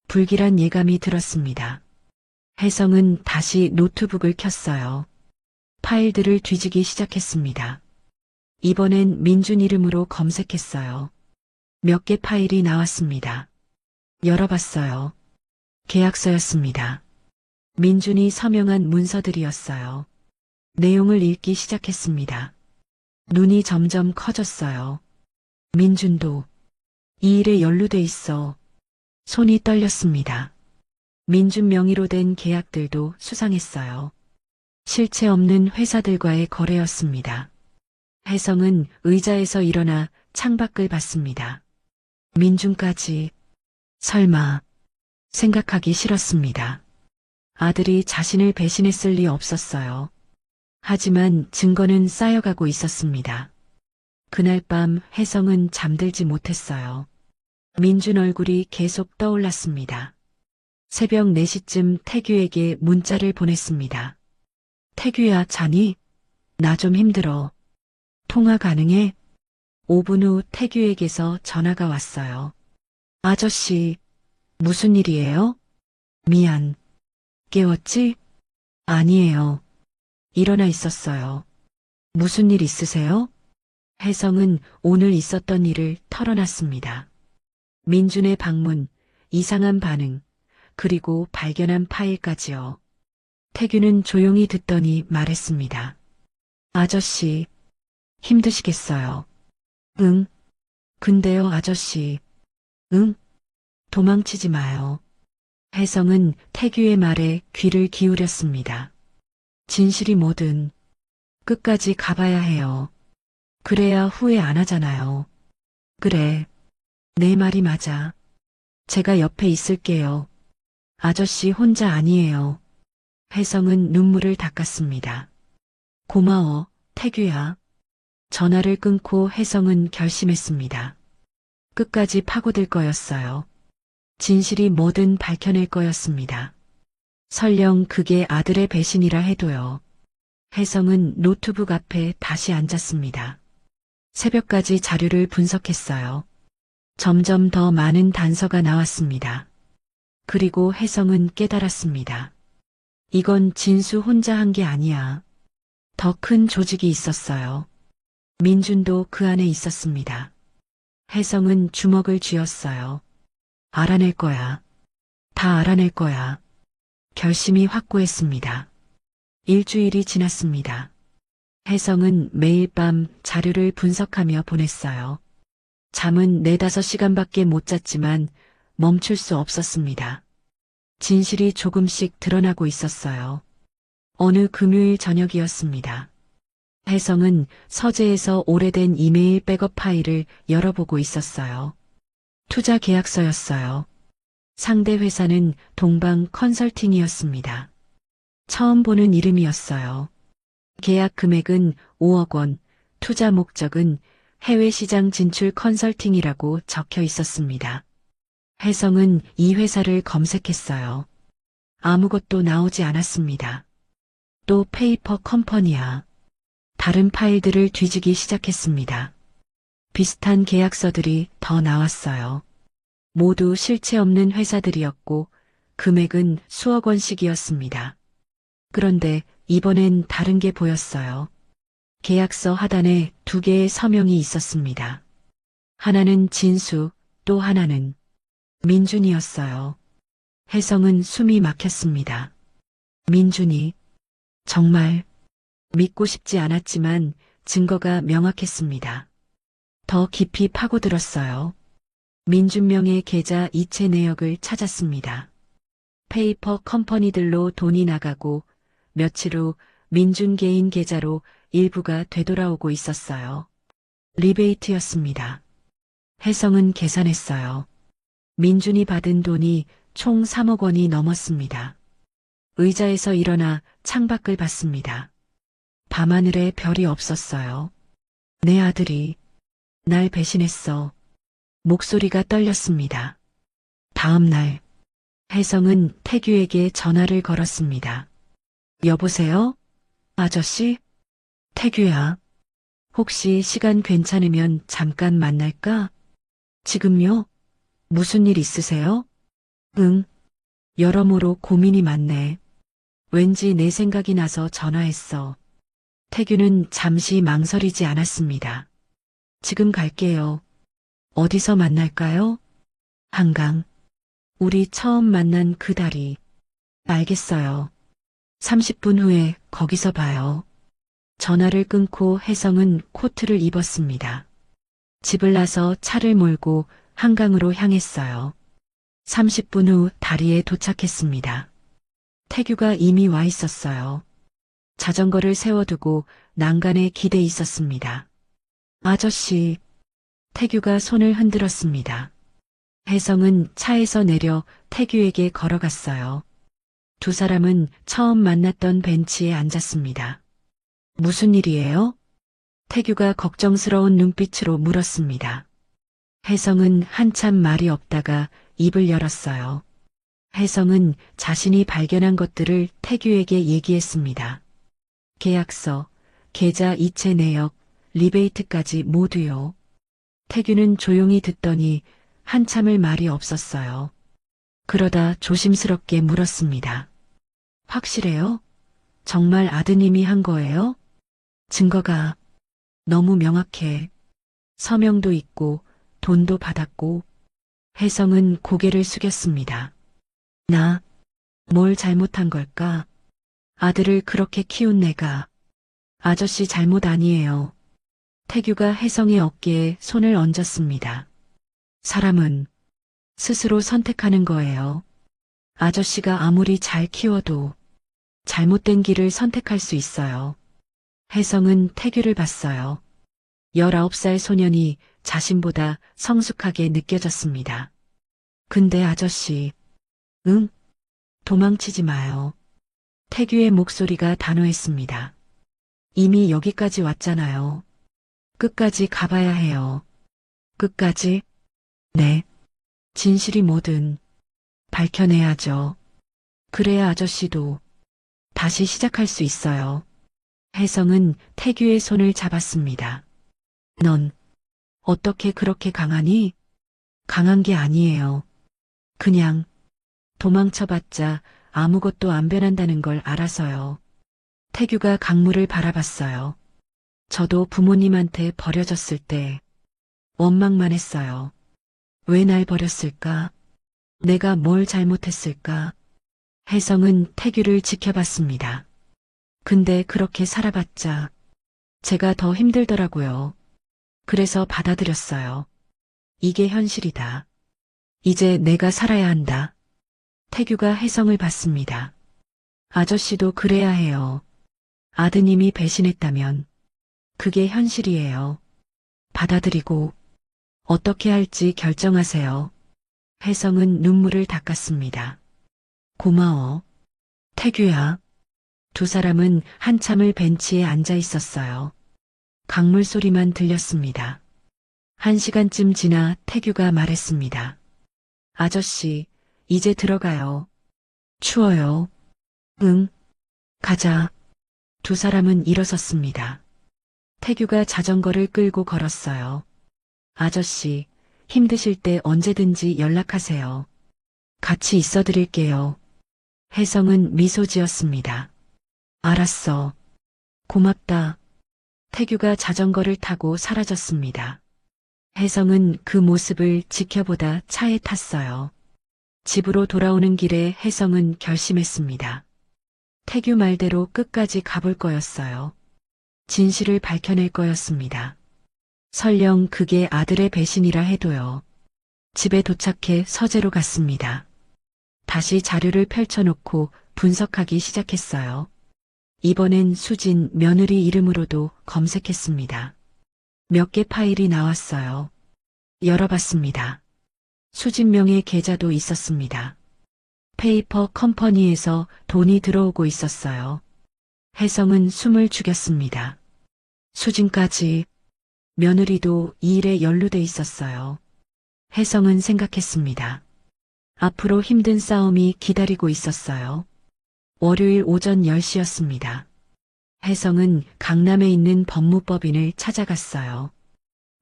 불길한 예감이 들었습니다. 혜성은 다시 노트북을 켰어요. 파일들을 뒤지기 시작했습니다. 이번엔 민준 이름으로 검색했어요. 몇 개 파일이 나왔습니다. 열어봤어요. 계약서였습니다. 민준이 서명한 문서들이었어요. 내용을 읽기 시작했습니다. 눈이 점점 커졌어요. 민준도 이 일에 연루돼 있어. 손이 떨렸습니다. 민준 명의로 된 계약들도 수상했어요. 실체 없는 회사들과의 거래였습니다. 혜성은 의자에서 일어나 창밖을 봤습니다. 민준까지 설마 생각하기 싫었습니다. 아들이 자신을 배신했을 리 없었어요. 하지만 증거는 쌓여가고 있었습니다. 그날 밤 혜성은 잠들지 못했어요. 민준 얼굴이 계속 떠올랐습니다. 새벽 4시쯤 태규에게 문자를 보냈습니다. 태규야, 자니? 나 좀 힘들어. 통화 가능해? 5분 후 태규에게서 전화가 왔어요. 아저씨, 무슨 일이에요? 미안. 깨웠지? 아니에요. 일어나 있었어요. 무슨 일 있으세요? 혜성은 오늘 있었던 일을 털어놨습니다. 민준의 방문, 이상한 반응, 그리고 발견한 파일까지요. 태규는 조용히 듣더니 말했습니다. 아저씨, 힘드시겠어요? 응. 근데요, 아저씨. 응? 도망치지 마요. 혜성은 태규의 말에 귀를 기울였습니다. 진실이 뭐든 끝까지 가봐야 해요. 그래야 후회 안 하잖아요. 그래. 내 말이 맞아. 제가 옆에 있을게요. 아저씨 혼자 아니에요. 혜성은 눈물을 닦았습니다. 고마워, 태규야. 전화를 끊고 혜성은 결심했습니다. 끝까지 파고들 거였어요. 진실이 뭐든 밝혀낼 거였습니다. 설령 그게 아들의 배신이라 해도요. 혜성은 노트북 앞에 다시 앉았습니다. 새벽까지 자료를 분석했어요. 점점 더 많은 단서가 나왔습니다. 그리고 혜성은 깨달았습니다. 이건 진수 혼자 한 게 아니야. 더 큰 조직이 있었어요. 민준도 그 안에 있었습니다. 혜성은 주먹을 쥐었어요. 알아낼 거야. 다 알아낼 거야. 결심이 확고했습니다. 일주일이 지났습니다. 혜성은 매일 밤 자료를 분석하며 보냈어요. 잠은 4~5시간밖에 못 잤지만 멈출 수 없었습니다. 진실이 조금씩 드러나고 있었어요. 어느 금요일 저녁이었습니다. 혜성은 서재에서 오래된 이메일 백업 파일을 열어보고 있었어요. 투자 계약서였어요. 상대 회사는 동방 컨설팅이었습니다. 처음 보는 이름이었어요. 계약 금액은 5억 원, 투자 목적은 해외 시장 진출 컨설팅이라고 적혀 있었습니다. 혜성은 이 회사를 검색했어요. 아무것도 나오지 않았습니다. 또 페이퍼 컴퍼니야. 다른 파일들을 뒤지기 시작했습니다. 비슷한 계약서들이 더 나왔어요. 모두 실체 없는 회사들이었고 금액은 수억 원씩이었습니다. 그런데 이번엔 다른 게 보였어요. 계약서 하단에 2개의 서명이 있었습니다. 하나는 진수, 또 하나는 민준이었어요. 혜성은 숨이 막혔습니다. 민준이 정말 믿고 싶지 않았지만 증거가 명확했습니다. 더 깊이 파고들었어요. 민준명의 계좌 이체 내역을 찾았습니다. 페이퍼 컴퍼니들로 돈이 나가고 며칠 후 민준 개인 계좌로 일부가 되돌아오고 있었어요. 리베이트였습니다. 혜성은 계산했어요. 민준이 받은 돈이 총 3억 원이 넘었습니다. 의자에서 일어나 창밖을 봤습니다. 밤하늘에 별이 없었어요. 내 아들이 날 배신했어. 목소리가 떨렸습니다. 다음 날, 혜성은 태규에게 전화를 걸었습니다. 여보세요? 아저씨? 태규야. 혹시 시간 괜찮으면 잠깐 만날까? 지금요? 무슨 일 있으세요? 응. 여러모로 고민이 많네. 왠지 내 생각이 나서 전화했어. 태규는 잠시 망설이지 않았습니다. 지금 갈게요. 어디서 만날까요? 한강. 우리 처음 만난 그 다리. 알겠어요. 30분 후에 거기서 봐요. 전화를 끊고 혜성은 코트를 입었습니다. 집을 나서 차를 몰고 한강으로 향했어요. 30분 후 다리에 도착했습니다. 태규가 이미 와 있었어요. 자전거를 세워두고 난간에 기대 있었습니다. 아저씨, 태규가 손을 흔들었습니다. 혜성은 차에서 내려 태규에게 걸어갔어요. 두 사람은 처음 만났던 벤치에 앉았습니다. 무슨 일이에요? 태규가 걱정스러운 눈빛으로 물었습니다. 혜성은 한참 말이 없다가 입을 열었어요. 혜성은 자신이 발견한 것들을 태규에게 얘기했습니다. 계약서, 계좌 이체 내역, 리베이트까지 모두요. 태규는 조용히 듣더니 한참을 말이 없었어요. 그러다 조심스럽게 물었습니다. 확실해요? 정말 아드님이 한 거예요? 증거가 너무 명확해. 서명도 있고 돈도 받았고. 혜성은 고개를 숙였습니다. 나 뭘 잘못한 걸까? 아들을 그렇게 키운 내가. 아저씨 잘못 아니에요. 태규가 혜성의 어깨에 손을 얹었습니다. 사람은 스스로 선택하는 거예요. 아저씨가 아무리 잘 키워도 잘못된 길을 선택할 수 있어요. 혜성은 태규를 봤어요. 19살 소년이 자신보다 성숙하게 느껴졌습니다. 근데 아저씨, 응? 도망치지 마요. 태규의 목소리가 단호했습니다. 이미 여기까지 왔잖아요. 끝까지 가봐야 해요. 끝까지? 네. 진실이 뭐든 밝혀내야죠. 그래야 아저씨도 다시 시작할 수 있어요. 혜성은 태규의 손을 잡았습니다. 넌 어떻게 그렇게 강하니? 강한 게 아니에요. 그냥 도망쳐봤자 아무것도 안 변한다는 걸 알아서요. 태규가 강물을 바라봤어요. 저도 부모님한테 버려졌을 때 원망만 했어요. 왜 날 버렸을까? 내가 뭘 잘못했을까? 혜성은 태규를 지켜봤습니다. 근데 그렇게 살아봤자 제가 더 힘들더라고요. 그래서 받아들였어요. 이게 현실이다. 이제 내가 살아야 한다. 태규가 혜성을 봤습니다. 아저씨도 그래야 해요. 아드님이 배신했다면 그게 현실이에요. 받아들이고 어떻게 할지 결정하세요. 혜성은 눈물을 닦았습니다. 고마워. 태규야. 두 사람은 한참을 벤치에 앉아 있었어요. 강물 소리만 들렸습니다. 1시간쯤 지나 태규가 말했습니다. 아저씨, 이제 들어가요. 추워요. 응. 가자. 두 사람은 일어섰습니다. 태규가 자전거를 끌고 걸었어요. 아저씨, 힘드실 때 언제든지 연락하세요. 같이 있어 드릴게요. 혜성은 미소 지었습니다. 알았어. 고맙다. 태규가 자전거를 타고 사라졌습니다. 혜성은 그 모습을 지켜보다 차에 탔어요. 집으로 돌아오는 길에 혜성은 결심했습니다. 태규 말대로 끝까지 가볼 거였어요. 진실을 밝혀낼 거였습니다. 설령 그게 아들의 배신이라 해도요. 집에 도착해 서재로 갔습니다. 다시 자료를 펼쳐놓고 분석하기 시작했어요. 이번엔 수진 며느리 이름으로도 검색했습니다. 몇 개 파일이 나왔어요. 열어봤습니다. 수진명의 계좌도 있었습니다. 페이퍼 컴퍼니에서 돈이 들어오고 있었어요. 혜성은 숨을 죽였습니다. 수진까지, 며느리도 이 일에 연루돼 있었어요. 혜성은 생각했습니다. 앞으로 힘든 싸움이 기다리고 있었어요. 월요일 오전 10시였습니다. 혜성은 강남에 있는 법무법인을 찾아갔어요.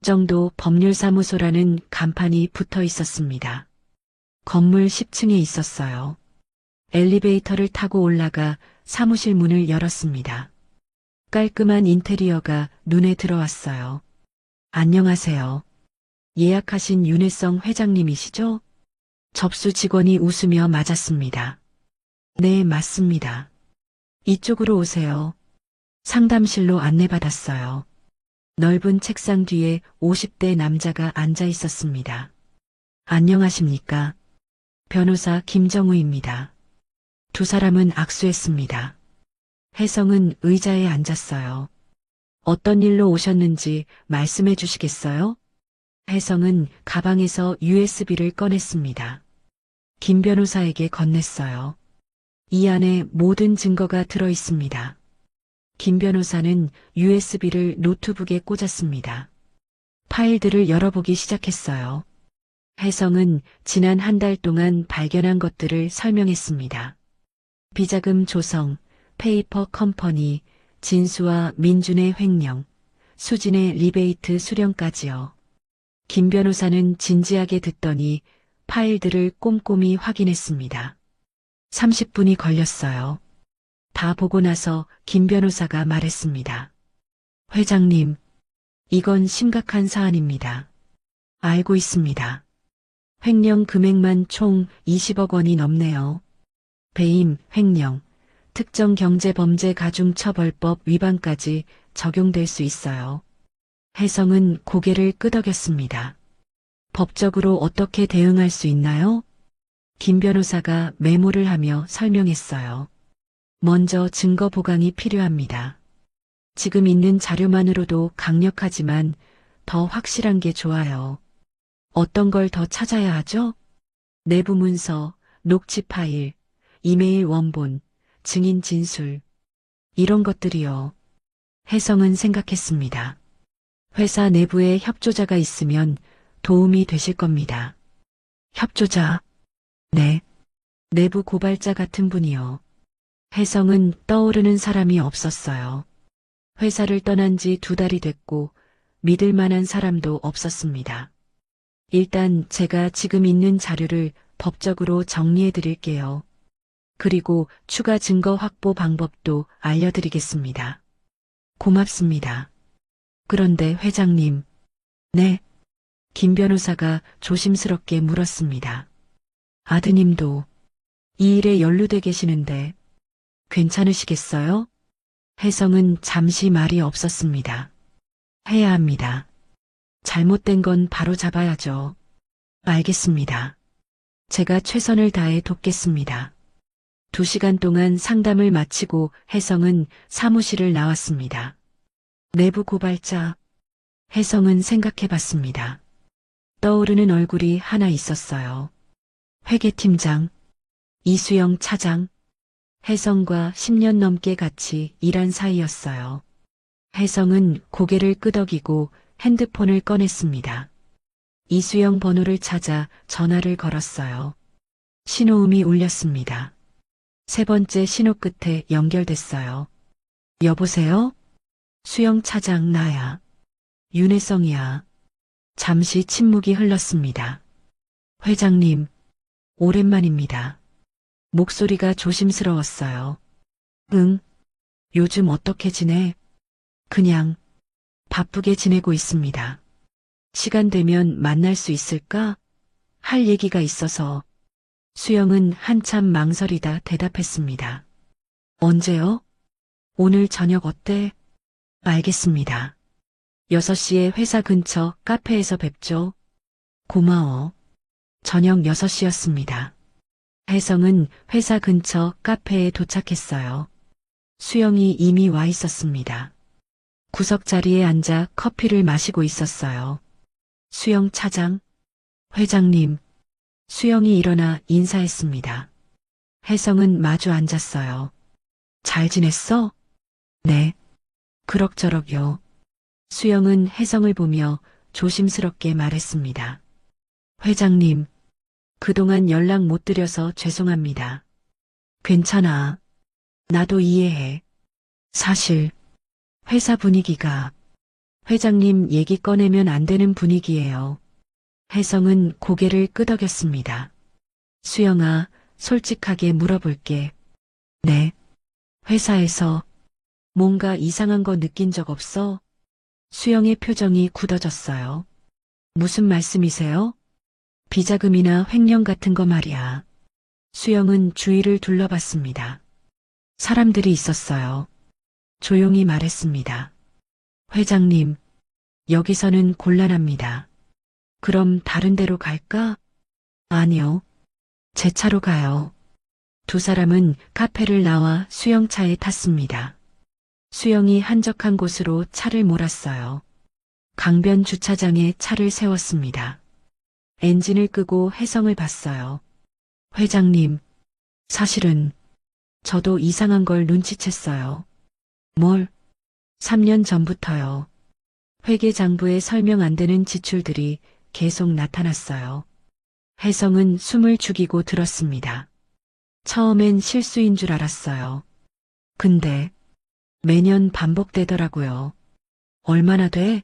정도 법률사무소라는 간판이 붙어 있었습니다. 건물 10층에 있었어요. 엘리베이터를 타고 올라가 사무실 문을 열었습니다. 깔끔한 인테리어가 눈에 들어왔어요. 안녕하세요. 예약하신 윤혜성 회장님이시죠? 접수 직원이 웃으며 맞았습니다. 네, 맞습니다. 이쪽으로 오세요. 상담실로 안내받았어요. 넓은 책상 뒤에 50대 남자가 앉아 있었습니다. 안녕하십니까? 변호사 김정우입니다. 두 사람은 악수했습니다. 혜성은 의자에 앉았어요. 어떤 일로 오셨는지 말씀해 주시겠어요? 혜성은 가방에서 USB를 꺼냈습니다. 김 변호사에게 건넸어요. 이 안에 모든 증거가 들어 있습니다. 김 변호사는 USB를 노트북에 꽂았습니다. 파일들을 열어보기 시작했어요. 혜성은 지난 한 달 동안 발견한 것들을 설명했습니다. 비자금 조성, 페이퍼 컴퍼니, 진수와 민준의 횡령, 수진의 리베이트 수령까지요. 김 변호사는 진지하게 듣더니 파일들을 꼼꼼히 확인했습니다. 30분이 걸렸어요. 다 보고 나서 김 변호사가 말했습니다. 회장님, 이건 심각한 사안입니다. 알고 있습니다. 횡령 금액만 총 20억 원이 넘네요. 배임, 횡령, 특정경제범죄가중처벌법 위반까지 적용될 수 있어요. 혜성은 고개를 끄덕였습니다. 법적으로 어떻게 대응할 수 있나요? 김 변호사가 메모를 하며 설명했어요. 먼저 증거 보강이 필요합니다. 지금 있는 자료만으로도 강력하지만 더 확실한 게 좋아요. 어떤 걸 더 찾아야 하죠? 내부 문서, 녹취 파일, 이메일 원본, 증인 진술. 이런 것들이요. 혜성은 생각했습니다. 회사 내부에 협조자가 있으면 도움이 되실 겁니다. 협조자? 네. 내부 고발자 같은 분이요. 혜성은 떠오르는 사람이 없었어요. 회사를 떠난 지 2달이 됐고 믿을 만한 사람도 없었습니다. 일단 제가 지금 있는 자료를 법적으로 정리해 드릴게요. 그리고 추가 증거 확보 방법도 알려드리겠습니다. 고맙습니다. 그런데 회장님. 네. 김 변호사가 조심스럽게 물었습니다. 아드님도 이 일에 연루돼 계시는데 괜찮으시겠어요? 혜성은 잠시 말이 없었습니다. 해야 합니다. 잘못된 건 바로 잡아야죠. 알겠습니다. 제가 최선을 다해 돕겠습니다. 2시간 동안 상담을 마치고 혜성은 사무실을 나왔습니다. 내부 고발자. 혜성은 생각해봤습니다. 떠오르는 얼굴이 하나 있었어요. 회계팀장, 이수영 차장. 혜성과 10년 넘게 같이 일한 사이였어요. 혜성은 고개를 끄덕이고 핸드폰을 꺼냈습니다. 이수영 번호를 찾아 전화를 걸었어요. 신호음이 울렸습니다. 3번째 신호 끝에 연결됐어요. 여보세요? 수영 차장 나야. 윤혜성이야. 잠시 침묵이 흘렀습니다. 회장님, 오랜만입니다. 목소리가 조심스러웠어요. 응? 요즘 어떻게 지내? 그냥 바쁘게 지내고 있습니다. 시간 되면 만날 수 있을까? 할 얘기가 있어서. 수영은 한참 망설이다 대답했습니다. 언제요? 오늘 저녁 어때? 알겠습니다. 6시에 회사 근처 카페에서 뵙죠. 고마워. 저녁 6시였습니다. 혜성은 회사 근처 카페에 도착했어요. 수영이 이미 와 있었습니다. 구석 자리에 앉아 커피를 마시고 있었어요. 수영 차장, 회장님, 수영이 일어나 인사했습니다. 혜성은 마주 앉았어요. 잘 지냈어? 네. 그럭저럭요. 수영은 혜성을 보며 조심스럽게 말했습니다. 회장님, 그동안 연락 못 드려서 죄송합니다. 괜찮아. 나도 이해해. 사실, 회사 분위기가 회장님 얘기 꺼내면 안 되는 분위기예요. 혜성은 고개를 끄덕였습니다. 수영아, 솔직하게 물어볼게. 네. 회사에서 뭔가 이상한 거 느낀 적 없어? 수영의 표정이 굳어졌어요. 무슨 말씀이세요? 비자금이나 횡령 같은 거 말이야. 수영은 주위를 둘러봤습니다. 사람들이 있었어요. 조용히 말했습니다. 회장님, 여기서는 곤란합니다. 그럼 다른 데로 갈까? 아니요. 제 차로 가요. 두 사람은 카페를 나와 수영차에 탔습니다. 수영이 한적한 곳으로 차를 몰았어요. 강변 주차장에 차를 세웠습니다. 엔진을 끄고 혜성을 봤어요. 회장님, 사실은 저도 이상한 걸 눈치챘어요. 뭘? 3년 전부터요. 회계장부에 설명 안 되는 지출들이 계속 나타났어요. 혜성은 숨을 죽이고 들었습니다. 처음엔 실수인 줄 알았어요. 근데 매년 반복되더라고요. 얼마나 돼?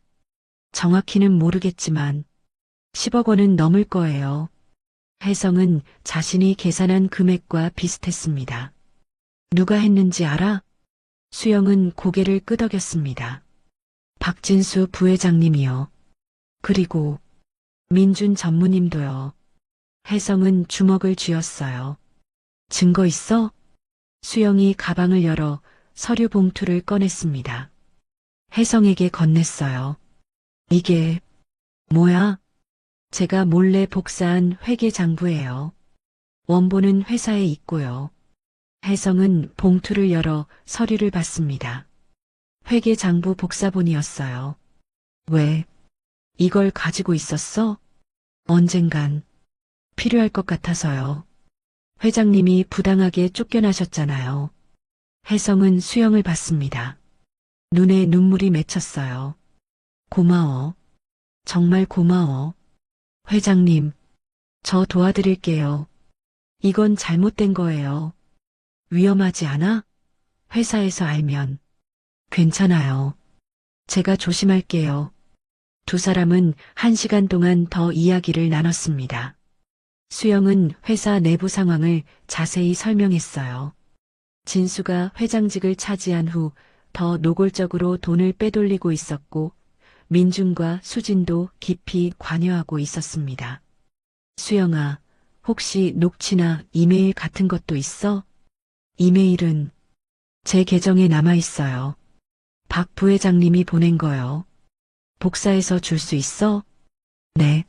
정확히는 모르겠지만 10억 원은 넘을 거예요. 혜성은 자신이 계산한 금액과 비슷했습니다. 누가 했는지 알아? 수영은 고개를 끄덕였습니다. 박진수 부회장님이요. 그리고 민준 전무님도요. 혜성은 주먹을 쥐었어요. 증거 있어? 수영이 가방을 열어 서류 봉투를 꺼냈습니다. 혜성에게 건넸어요. 이게 뭐야? 제가 몰래 복사한 회계장부예요. 원본은 회사에 있고요. 혜성은 봉투를 열어 서류를 봤습니다. 회계장부 복사본이었어요. 왜? 이걸 가지고 있었어? 언젠간 필요할 것 같아서요. 회장님이 부당하게 쫓겨나셨잖아요. 혜성은 수영을 봤습니다. 눈에 눈물이 맺혔어요. 고마워. 정말 고마워. 회장님, 저 도와드릴게요. 이건 잘못된 거예요. 위험하지 않아? 회사에서 알면. 괜찮아요. 제가 조심할게요. 두 사람은 1시간 동안 더 이야기를 나눴습니다. 수영은 회사 내부 상황을 자세히 설명했어요. 진수가 회장직을 차지한 후 더 노골적으로 돈을 빼돌리고 있었고 민준과 수진도 깊이 관여하고 있었습니다. 수영아, 혹시 녹취나 이메일 같은 것도 있어? 이메일은 제 계정에 남아 있어요. 박 부회장님이 보낸 거요. 복사해서 줄 수 있어? 네.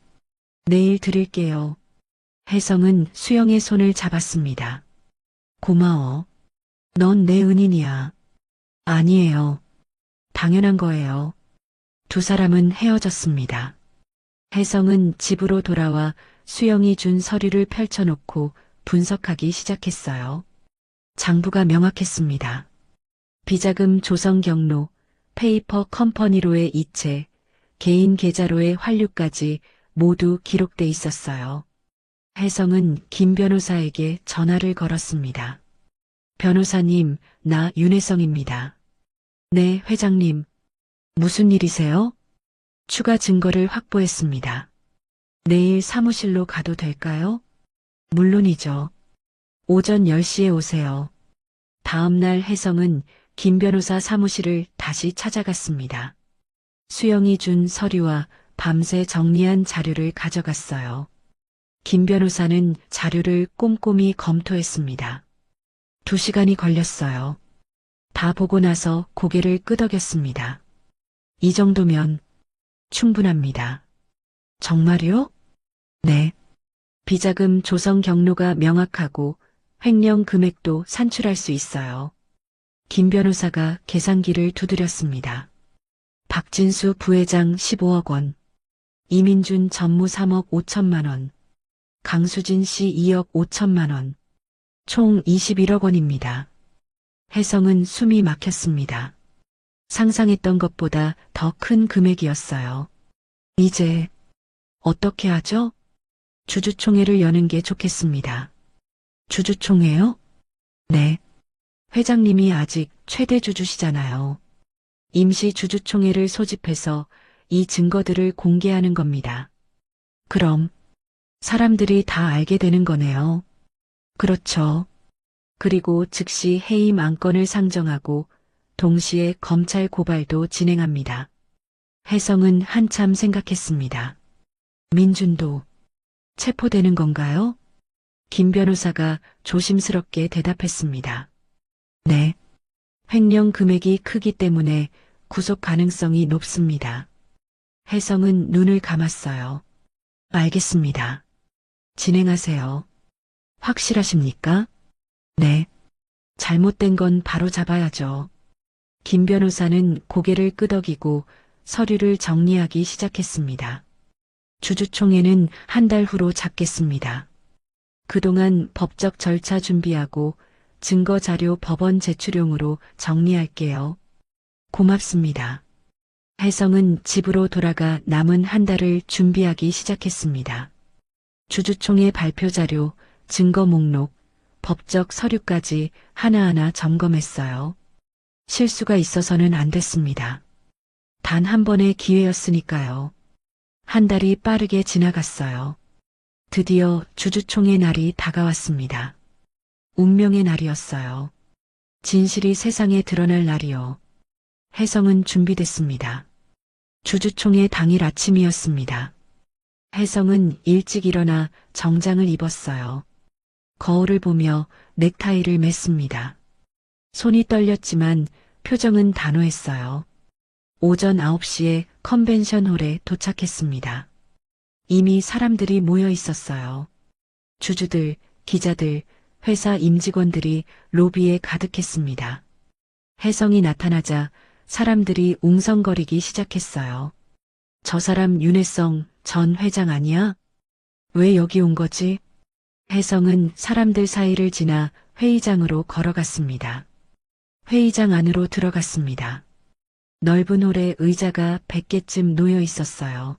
내일 드릴게요. 혜성은 수영의 손을 잡았습니다. 고마워. 넌 내 은인이야. 아니에요. 당연한 거예요. 두 사람은 헤어졌습니다. 혜성은 집으로 돌아와 수영이 준 서류를 펼쳐놓고 분석하기 시작했어요. 장부가 명확했습니다. 비자금 조성 경로, 페이퍼 컴퍼니로의 이체, 개인 계좌로의 환류까지 모두 기록돼 있었어요. 혜성은 김 변호사에게 전화를 걸었습니다. 변호사님, 나 윤혜성입니다. 네, 회장님. 무슨 일이세요? 추가 증거를 확보했습니다. 내일 사무실로 가도 될까요? 물론이죠. 오전 10시에 오세요. 다음 날 혜성은 김 변호사 사무실을 다시 찾아갔습니다. 수영이 준 서류와 밤새 정리한 자료를 가져갔어요. 김 변호사는 자료를 꼼꼼히 검토했습니다. 2시간이 걸렸어요. 다 보고 나서 고개를 끄덕였습니다. 이 정도면 충분합니다. 정말요? 네. 비자금 조성 경로가 명확하고 횡령 금액도 산출할 수 있어요. 김 변호사가 계산기를 두드렸습니다. 박진수 부회장 15억 원, 이민준 전무 3억 5천만 원, 강수진 씨 2억 5천만 원, 총 21억 원입니다. 혜성은 숨이 막혔습니다. 상상했던 것보다 더 큰 금액이었어요. 이제 어떻게 하죠? 주주총회를 여는 게 좋겠습니다. 주주총회요? 네. 회장님이 아직 최대 주주시잖아요. 임시 주주총회를 소집해서 이 증거들을 공개하는 겁니다. 그럼 사람들이 다 알게 되는 거네요. 그렇죠. 그리고 즉시 해임 안건을 상정하고 동시에 검찰 고발도 진행합니다. 혜성은 한참 생각했습니다. 민준도 체포되는 건가요? 김 변호사가 조심스럽게 대답했습니다. 네. 횡령 금액이 크기 때문에 구속 가능성이 높습니다. 혜성은 눈을 감았어요. 알겠습니다. 진행하세요. 확실하십니까? 네. 잘못된 건 바로 잡아야죠. 김 변호사는 고개를 끄덕이고 서류를 정리하기 시작했습니다. 주주총회는 한 달 후로 잡겠습니다. 그동안 법적 절차 준비하고 증거 자료 법원 제출용으로 정리할게요. 고맙습니다. 혜성은 집으로 돌아가 남은 한 달을 준비하기 시작했습니다. 주주총회 발표 자료, 증거 목록, 법적 서류까지 하나하나 점검했어요. 실수가 있어서는 안 됐습니다. 단 한 번의 기회였으니까요. 한 달이 빠르게 지나갔어요. 드디어 주주총회 날이 다가왔습니다. 운명의 날이었어요. 진실이 세상에 드러날 날이요. 혜성은 준비됐습니다. 주주총회 당일 아침이었습니다. 혜성은 일찍 일어나 정장을 입었어요. 거울을 보며 넥타이를 맸습니다. 손이 떨렸지만 표정은 단호했어요. 오전 9시에 컨벤션홀에 도착했습니다. 이미 사람들이 모여 있었어요. 주주들, 기자들, 회사 임직원들이 로비에 가득했습니다. 혜성이 나타나자 사람들이 웅성거리기 시작했어요. 저 사람 윤혜성 전 회장 아니야? 왜 여기 온 거지? 혜성은 사람들 사이를 지나 회의장으로 걸어갔습니다. 회의장 안으로 들어갔습니다. 넓은 홀에 의자가 100개쯤 놓여 있었어요.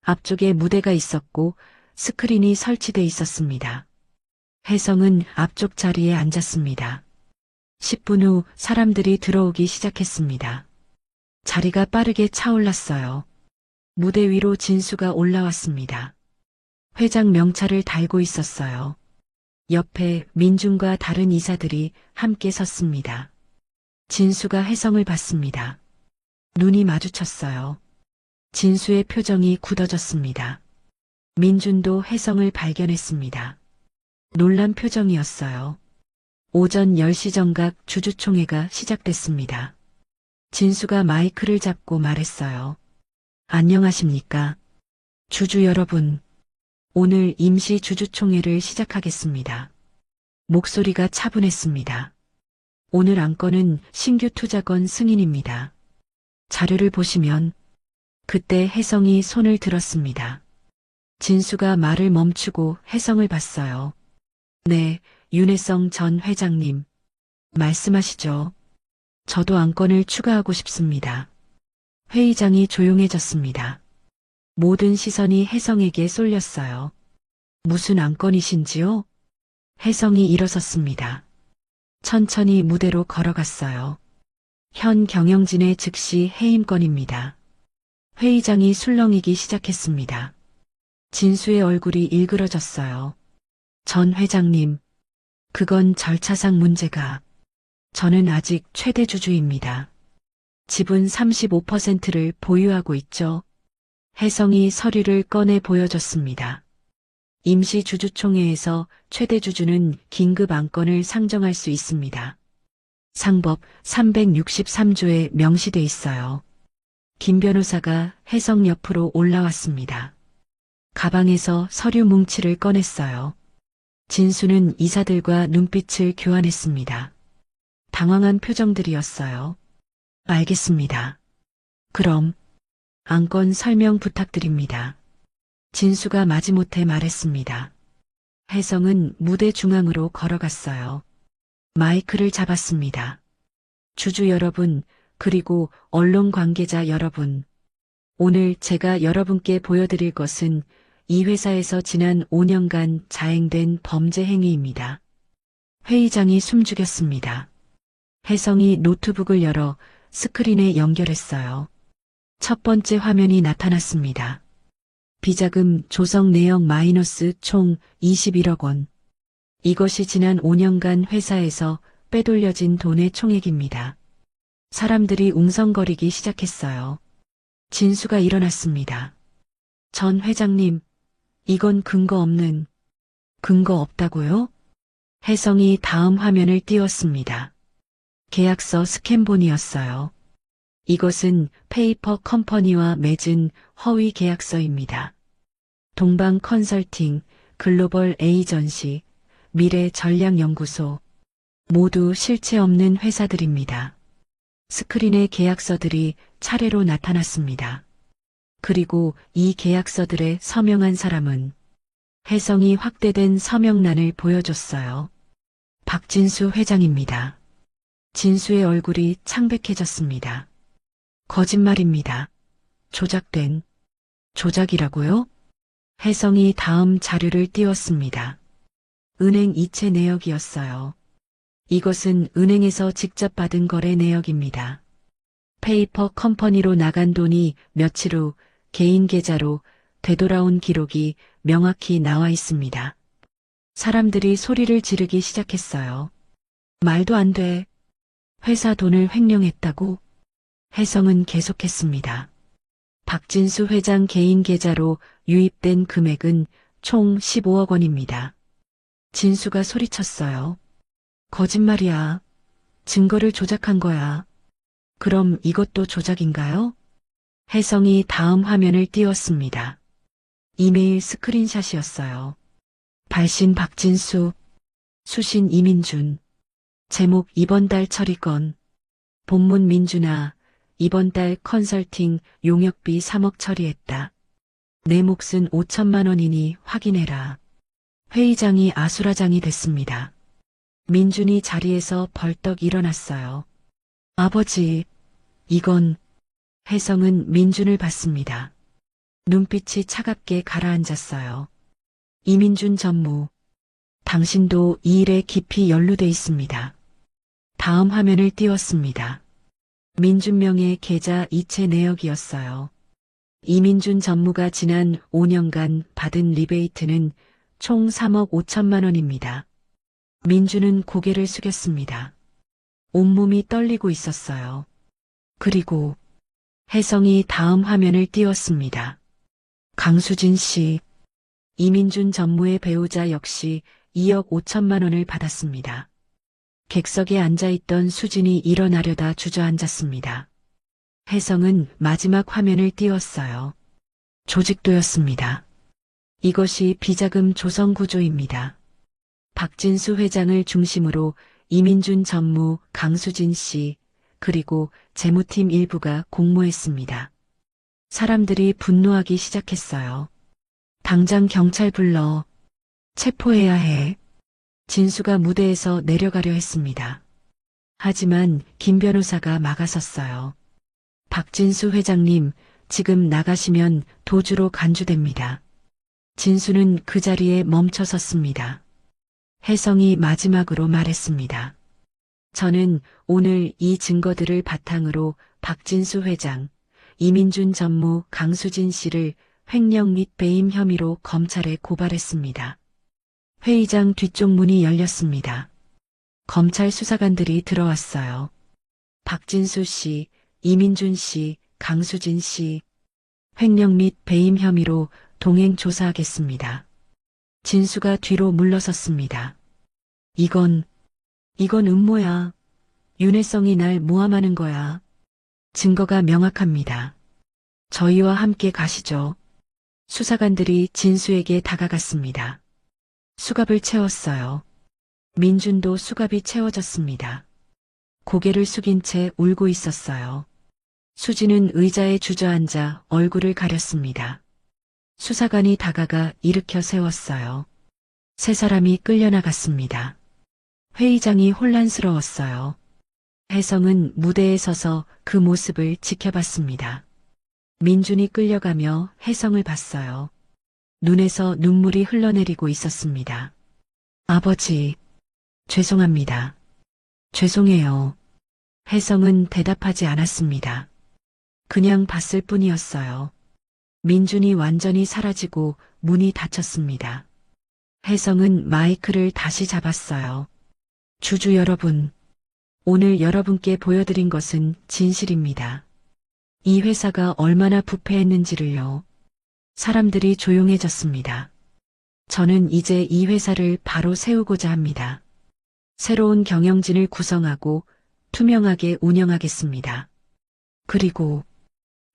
앞쪽에 무대가 있었고 스크린이 설치돼 있었습니다. 혜성은 앞쪽 자리에 앉았습니다. 10분 후 사람들이 들어오기 시작했습니다. 자리가 빠르게 차올랐어요. 무대 위로 진수가 올라왔습니다. 회장 명찰을 달고 있었어요. 옆에 민준과 다른 이사들이 함께 섰습니다. 진수가 혜성을 봤습니다. 눈이 마주쳤어요. 진수의 표정이 굳어졌습니다. 민준도 혜성을 발견했습니다. 놀란 표정이었어요. 오전 10시 정각 주주총회가 시작됐습니다. 진수가 마이크를 잡고 말했어요. 안녕하십니까? 주주 여러분. 오늘 임시 주주총회를 시작하겠습니다. 목소리가 차분했습니다. 오늘 안건은 신규 투자건 승인입니다. 자료를 보시면 그때 혜성이 손을 들었습니다. 진수가 말을 멈추고 혜성을 봤어요. 네, 윤혜성 전 회장님. 말씀하시죠. 저도 안건을 추가하고 싶습니다. 회의장이 조용해졌습니다. 모든 시선이 혜성에게 쏠렸어요. 무슨 안건이신지요? 혜성이 일어섰습니다. 천천히 무대로 걸어갔어요. 현 경영진의 즉시 해임건입니다. 회의장이 술렁이기 시작했습니다. 진수의 얼굴이 일그러졌어요. 전 회장님, 그건 절차상 문제가. 저는 아직 최대 주주입니다. 지분 35%를 보유하고 있죠. 혜성이 서류를 꺼내 보여줬습니다. 임시 주주총회에서 최대 주주는 긴급 안건을 상정할 수 있습니다. 상법 363조에 명시돼 있어요. 김 변호사가 혜성 옆으로 올라왔습니다. 가방에서 서류 뭉치를 꺼냈어요. 진수는 이사들과 눈빛을 교환했습니다. 당황한 표정들이었어요. 알겠습니다. 그럼 안건 설명 부탁드립니다. 진수가 마지못해 말했습니다. 혜성은 무대 중앙으로 걸어갔어요. 마이크를 잡았습니다. 주주 여러분, 그리고 언론 관계자 여러분. 오늘 제가 여러분께 보여드릴 것은 이 회사에서 지난 5년간 자행된 범죄 행위입니다. 회의장이 숨죽였습니다. 혜성이 노트북을 열어 스크린에 연결했어요. 첫 번째 화면이 나타났습니다. 비자금 조성 내역 마이너스 총 21억 원. 이것이 지난 5년간 회사에서 빼돌려진 돈의 총액입니다. 사람들이 웅성거리기 시작했어요. 진수가 일어났습니다. 전 회장님, 이건 근거 없다고요? 혜성이 다음 화면을 띄웠습니다. 계약서 스캔본이었어요. 이것은 페이퍼 컴퍼니와 맺은 허위 계약서입니다. 동방 컨설팅, 글로벌 에이전시, 미래 전략연구소, 모두 실체 없는 회사들입니다. 스크린의 계약서들이 차례로 나타났습니다. 그리고 이 계약서들에 서명한 사람은 혜성이 확대된 서명란을 보여줬어요. 박진수 회장입니다. 진수의 얼굴이 창백해졌습니다. 거짓말입니다. 조작이라고요? 혜성이 다음 자료를 띄웠습니다. 은행 이체 내역이었어요. 이것은 은행에서 직접 받은 거래 내역입니다. 페이퍼 컴퍼니로 나간 돈이 며칠 후 개인 계좌로 되돌아온 기록이 명확히 나와 있습니다. 사람들이 소리를 지르기 시작했어요. 말도 안 돼. 회사 돈을 횡령했다고? 혜성은 계속했습니다. 박진수 회장 개인 계좌로 유입된 금액은 총 15억 원입니다. 진수가 소리쳤어요. 거짓말이야. 증거를 조작한 거야. 그럼 이것도 조작인가요? 혜성이 다음 화면을 띄웠습니다. 이메일 스크린샷이었어요. 발신 박진수, 수신 이민준, 제목 이번 달 처리건, 본문 민준아, 이번 달 컨설팅 용역비 3억 처리했다. 내 몫은 5천만 원이니 확인해라. 회의장이 아수라장이 됐습니다. 민준이 자리에서 벌떡 일어났어요. 아버지, 이건... 혜성은 민준을 봤습니다. 눈빛이 차갑게 가라앉았어요. 이민준 전무, 당신도 이 일에 깊이 연루돼 있습니다. 다음 화면을 띄웠습니다. 민준명의 계좌 이체 내역이었어요. 이민준 전무가 지난 5년간 받은 리베이트는 총 3억 5천만 원입니다. 민준은 고개를 숙였습니다. 온몸이 떨리고 있었어요. 그리고 혜성이 다음 화면을 띄웠습니다. 강수진 씨, 이민준 전무의 배우자 역시 2억 5천만 원을 받았습니다. 객석에 앉아있던 수진이 일어나려다 주저앉았습니다. 혜성은 마지막 화면을 띄웠어요. 조직도였습니다. 이것이 비자금 조성 구조입니다. 박진수 회장을 중심으로 이민준 전무, 강수진 씨, 그리고 재무팀 일부가 공모했습니다. 사람들이 분노하기 시작했어요. 당장 경찰 불러. 체포해야 해. 진수가 무대에서 내려가려 했습니다. 하지만 김 변호사가 막아섰어요. 박진수 회장님, 지금 나가시면 도주로 간주됩니다. 진수는 그 자리에 멈춰 섰습니다. 혜성이 마지막으로 말했습니다. 저는 오늘 이 증거들을 바탕으로 박진수 회장, 이민준 전무, 강수진 씨를 횡령 및 배임 혐의로 검찰에 고발했습니다. 회의장 뒤쪽 문이 열렸습니다. 검찰 수사관들이 들어왔어요. 박진수 씨, 이민준 씨, 강수진 씨, 횡령 및 배임 혐의로 동행 조사하겠습니다. 진수가 뒤로 물러섰습니다. 이건 음모야. 윤혜성이 날 모함하는 거야. 증거가 명확합니다. 저희와 함께 가시죠. 수사관들이 진수에게 다가갔습니다. 수갑을 채웠어요. 민준도 수갑이 채워졌습니다. 고개를 숙인 채 울고 있었어요. 수지는 의자에 주저앉아 얼굴을 가렸습니다. 수사관이 다가가 일으켜 세웠어요. 세 사람이 끌려나갔습니다. 회의장이 혼란스러웠어요. 혜성은 무대에 서서 그 모습을 지켜봤습니다. 민준이 끌려가며 혜성을 봤어요. 눈에서 눈물이 흘러내리고 있었습니다. 아버지, 죄송합니다. 죄송해요. 혜성은 대답하지 않았습니다. 그냥 봤을 뿐이었어요. 민준이 완전히 사라지고 문이 닫혔습니다. 혜성은 마이크를 다시 잡았어요. 주주 여러분, 오늘 여러분께 보여드린 것은 진실입니다. 이 회사가 얼마나 부패했는지를요. 사람들이 조용해졌습니다. 저는 이제 이 회사를 바로 세우고자 합니다. 새로운 경영진을 구성하고 투명하게 운영하겠습니다. 그리고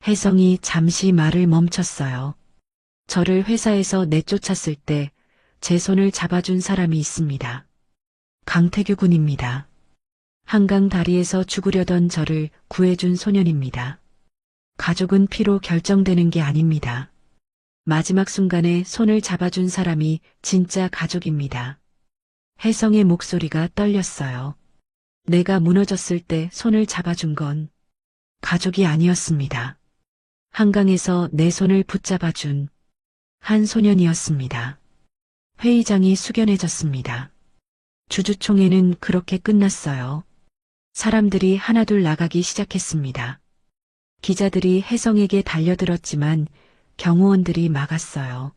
혜성이 잠시 말을 멈췄어요. 저를 회사에서 내쫓았을 때 제 손을 잡아준 사람이 있습니다. 강태규 군입니다. 한강 다리에서 죽으려던 저를 구해준 소년입니다. 가족은 피로 결정되는 게 아닙니다. 마지막 순간에 손을 잡아준 사람이 진짜 가족입니다. 혜성의 목소리가 떨렸어요. 내가 무너졌을 때 손을 잡아준 건 가족이 아니었습니다. 한강에서 내 손을 붙잡아준 한 소년이었습니다. 회의장이 숙연해졌습니다. 주주총회는 그렇게 끝났어요. 사람들이 하나둘 나가기 시작했습니다. 기자들이 혜성에게 달려들었지만 경호원들이 막았어요.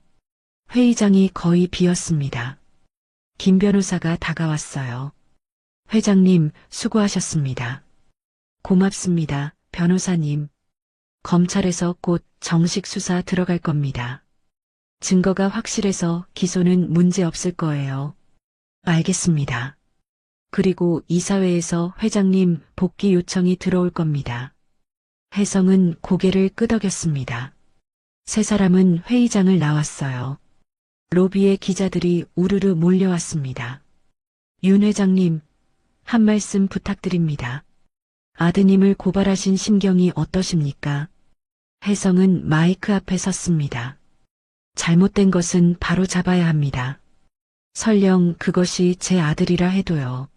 회의장이 거의 비었습니다. 김 변호사가 다가왔어요. 회장님, 수고하셨습니다. 고맙습니다, 변호사님. 검찰에서 곧 정식 수사 들어갈 겁니다. 증거가 확실해서 기소는 문제 없을 거예요. 알겠습니다. 그리고 이사회에서 회장님 복귀 요청이 들어올 겁니다. 혜성은 고개를 끄덕였습니다. 세 사람은 회의장을 나왔어요. 로비에 기자들이 우르르 몰려왔습니다. 윤 회장님, 한 말씀 부탁드립니다. 아드님을 고발하신 심경이 어떠십니까? 혜성은 마이크 앞에 섰습니다. 잘못된 것은 바로 잡아야 합니다. 설령 그것이 제 아들이라 해도요.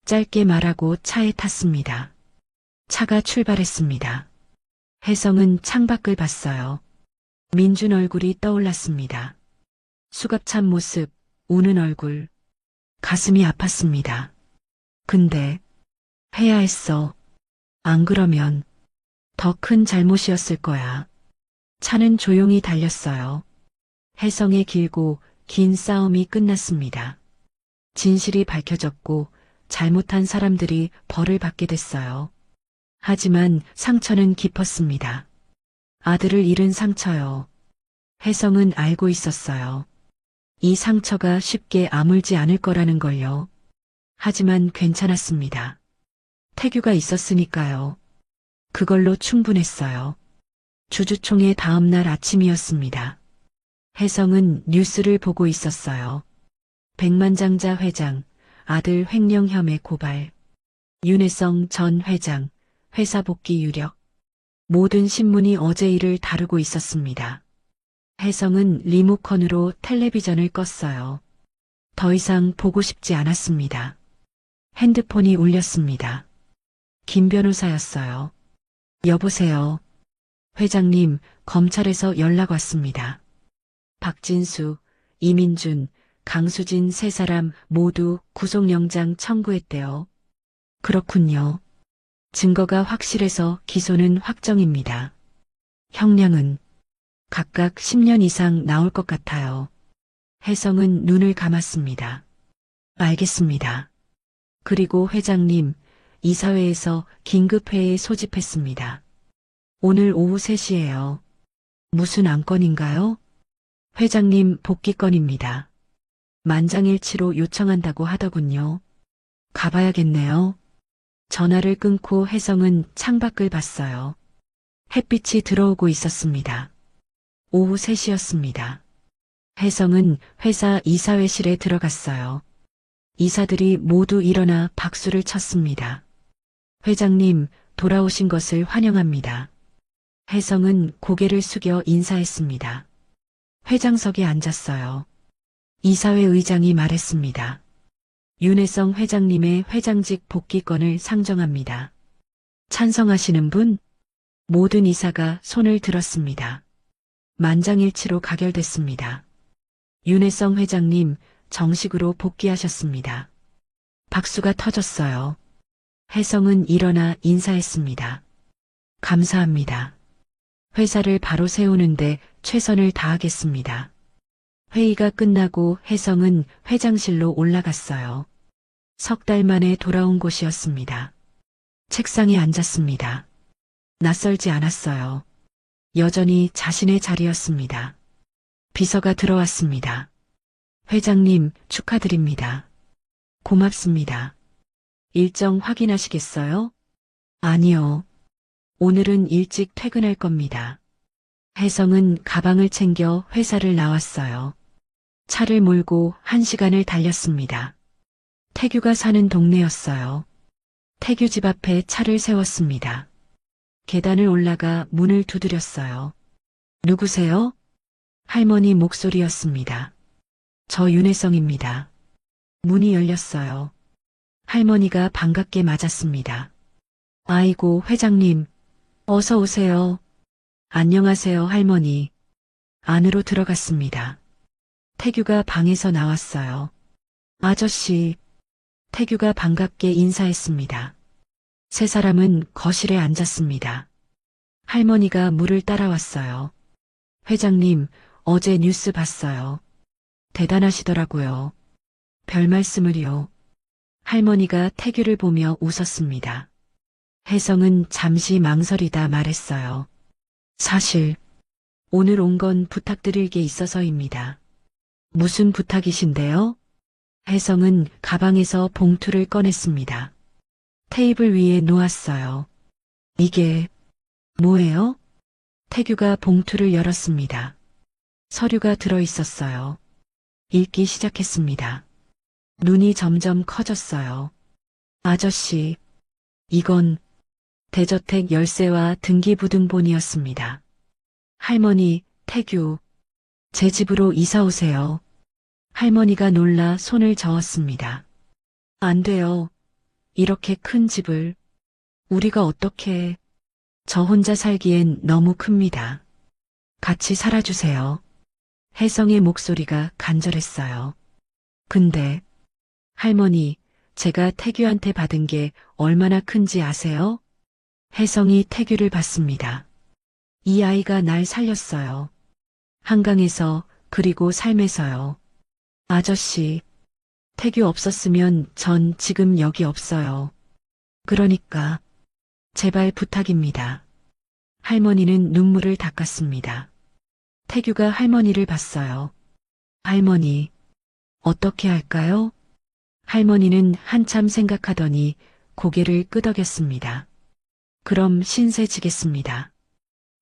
짧게 말하고 차에 탔습니다. 차가 출발했습니다. 혜성은 창밖을 봤어요. 민준 얼굴이 떠올랐습니다. 수갑찬 모습, 우는 얼굴. 가슴이 아팠습니다. 근데 해야 했어. 안 그러면 더 큰 잘못이었을 거야. 차는 조용히 달렸어요. 혜성의 길고 긴 싸움이 끝났습니다. 진실이 밝혀졌고 잘못한 사람들이 벌을 받게 됐어요. 하지만 상처는 깊었습니다. 아들을 잃은 상처요. 혜성은 알고 있었어요. 이 상처가 쉽게 아물지 않을 거라는 걸요. 하지만 괜찮았습니다. 태규가 있었으니까요. 그걸로 충분했어요. 주주총회 다음 날 아침이었습니다. 혜성은 뉴스를 보고 있었어요. 백만장자 회장, 아들 횡령 혐의 고발. 윤혜성 전 회장, 회사 복귀 유력. 모든 신문이 어제 일을 다루고 있었습니다. 혜성은 리모컨으로 텔레비전을 껐어요. 더 이상 보고 싶지 않았습니다. 핸드폰이 울렸습니다. 김 변호사였어요. 여보세요. 회장님, 검찰에서 연락 왔습니다. 박진수, 이민준, 강수진 세 사람 모두 구속영장 청구했대요. 그렇군요. 증거가 확실해서 기소는 확정입니다. 형량은 각각 10년 이상 나올 것 같아요. 혜성은 눈을 감았습니다. 알겠습니다. 그리고 회장님, 이사회에서 긴급회의 소집했습니다. 오늘 오후 3시에요. 무슨 안건인가요? 회장님 복귀건입니다. 만장일치로 요청한다고 하더군요. 가봐야겠네요. 전화를 끊고 혜성은 창밖을 봤어요. 햇빛이 들어오고 있었습니다. 오후 3시였습니다. 혜성은 회사 이사회실에 들어갔어요. 이사들이 모두 일어나 박수를 쳤습니다. 회장님, 돌아오신 것을 환영합니다. 혜성은 고개를 숙여 인사했습니다. 회장석에 앉았어요. 이사회 의장이 말했습니다. 윤혜성 회장님의 회장직 복귀권을 상정합니다. 찬성하시는 분? 모든 이사가 손을 들었습니다. 만장일치로 가결됐습니다. 윤혜성 회장님 정식으로 복귀하셨습니다. 박수가 터졌어요. 혜성은 일어나 인사했습니다. 감사합니다. 회사를 바로 세우는데 최선을 다하겠습니다. 회의가 끝나고 혜성은 회장실로 올라갔어요. 석 달 만에 돌아온 곳이었습니다. 책상에 앉았습니다. 낯설지 않았어요. 여전히 자신의 자리였습니다. 비서가 들어왔습니다. 회장님 축하드립니다. 고맙습니다. 일정 확인하시겠어요? 아니요. 오늘은 일찍 퇴근할 겁니다. 혜성은 가방을 챙겨 회사를 나왔어요. 차를 몰고 1시간을 달렸습니다. 태규가 사는 동네였어요. 태규 집 앞에 차를 세웠습니다. 계단을 올라가 문을 두드렸어요. 누구세요? 할머니 목소리였습니다. 저 윤혜성입니다. 문이 열렸어요. 할머니가 반갑게 맞았습니다. 아이고, 회장님. 어서 오세요. 안녕하세요, 할머니. 안으로 들어갔습니다. 태규가 방에서 나왔어요. 아저씨. 태규가 반갑게 인사했습니다. 세 사람은 거실에 앉았습니다. 할머니가 물을 따라왔어요. 회장님, 어제 뉴스 봤어요. 대단하시더라고요. 별 말씀을요. 할머니가 태규를 보며 웃었습니다. 혜성은 잠시 망설이다 말했어요. 사실 오늘 온 건 부탁드릴 게 있어서입니다. 무슨 부탁이신데요? 혜성은 가방에서 봉투를 꺼냈습니다. 테이블 위에 놓았어요. 이게 뭐예요? 태규가 봉투를 열었습니다. 서류가 들어 있었어요. 읽기 시작했습니다. 눈이 점점 커졌어요. 아저씨, 이건 대저택 열쇠와 등기부등본이었습니다. 할머니, 태규, 제 집으로 이사 오세요. 할머니가 놀라 손을 저었습니다. 안 돼요. 이렇게 큰 집을 우리가 어떻게... 저 혼자 살기엔 너무 큽니다. 같이 살아주세요. 혜성의 목소리가 간절했어요. 근데 할머니, 제가 태규한테 받은 게 얼마나 큰지 아세요? 혜성이 태규를 봤습니다. 이 아이가 날 살렸어요. 한강에서, 그리고 삶에서요. 아저씨, 태규 없었으면 전 지금 여기 없어요. 그러니까 제발 부탁입니다. 할머니는 눈물을 닦았습니다. 태규가 할머니를 봤어요. 할머니, 어떻게 할까요? 할머니는 한참 생각하더니 고개를 끄덕였습니다. 그럼 신세 지겠습니다.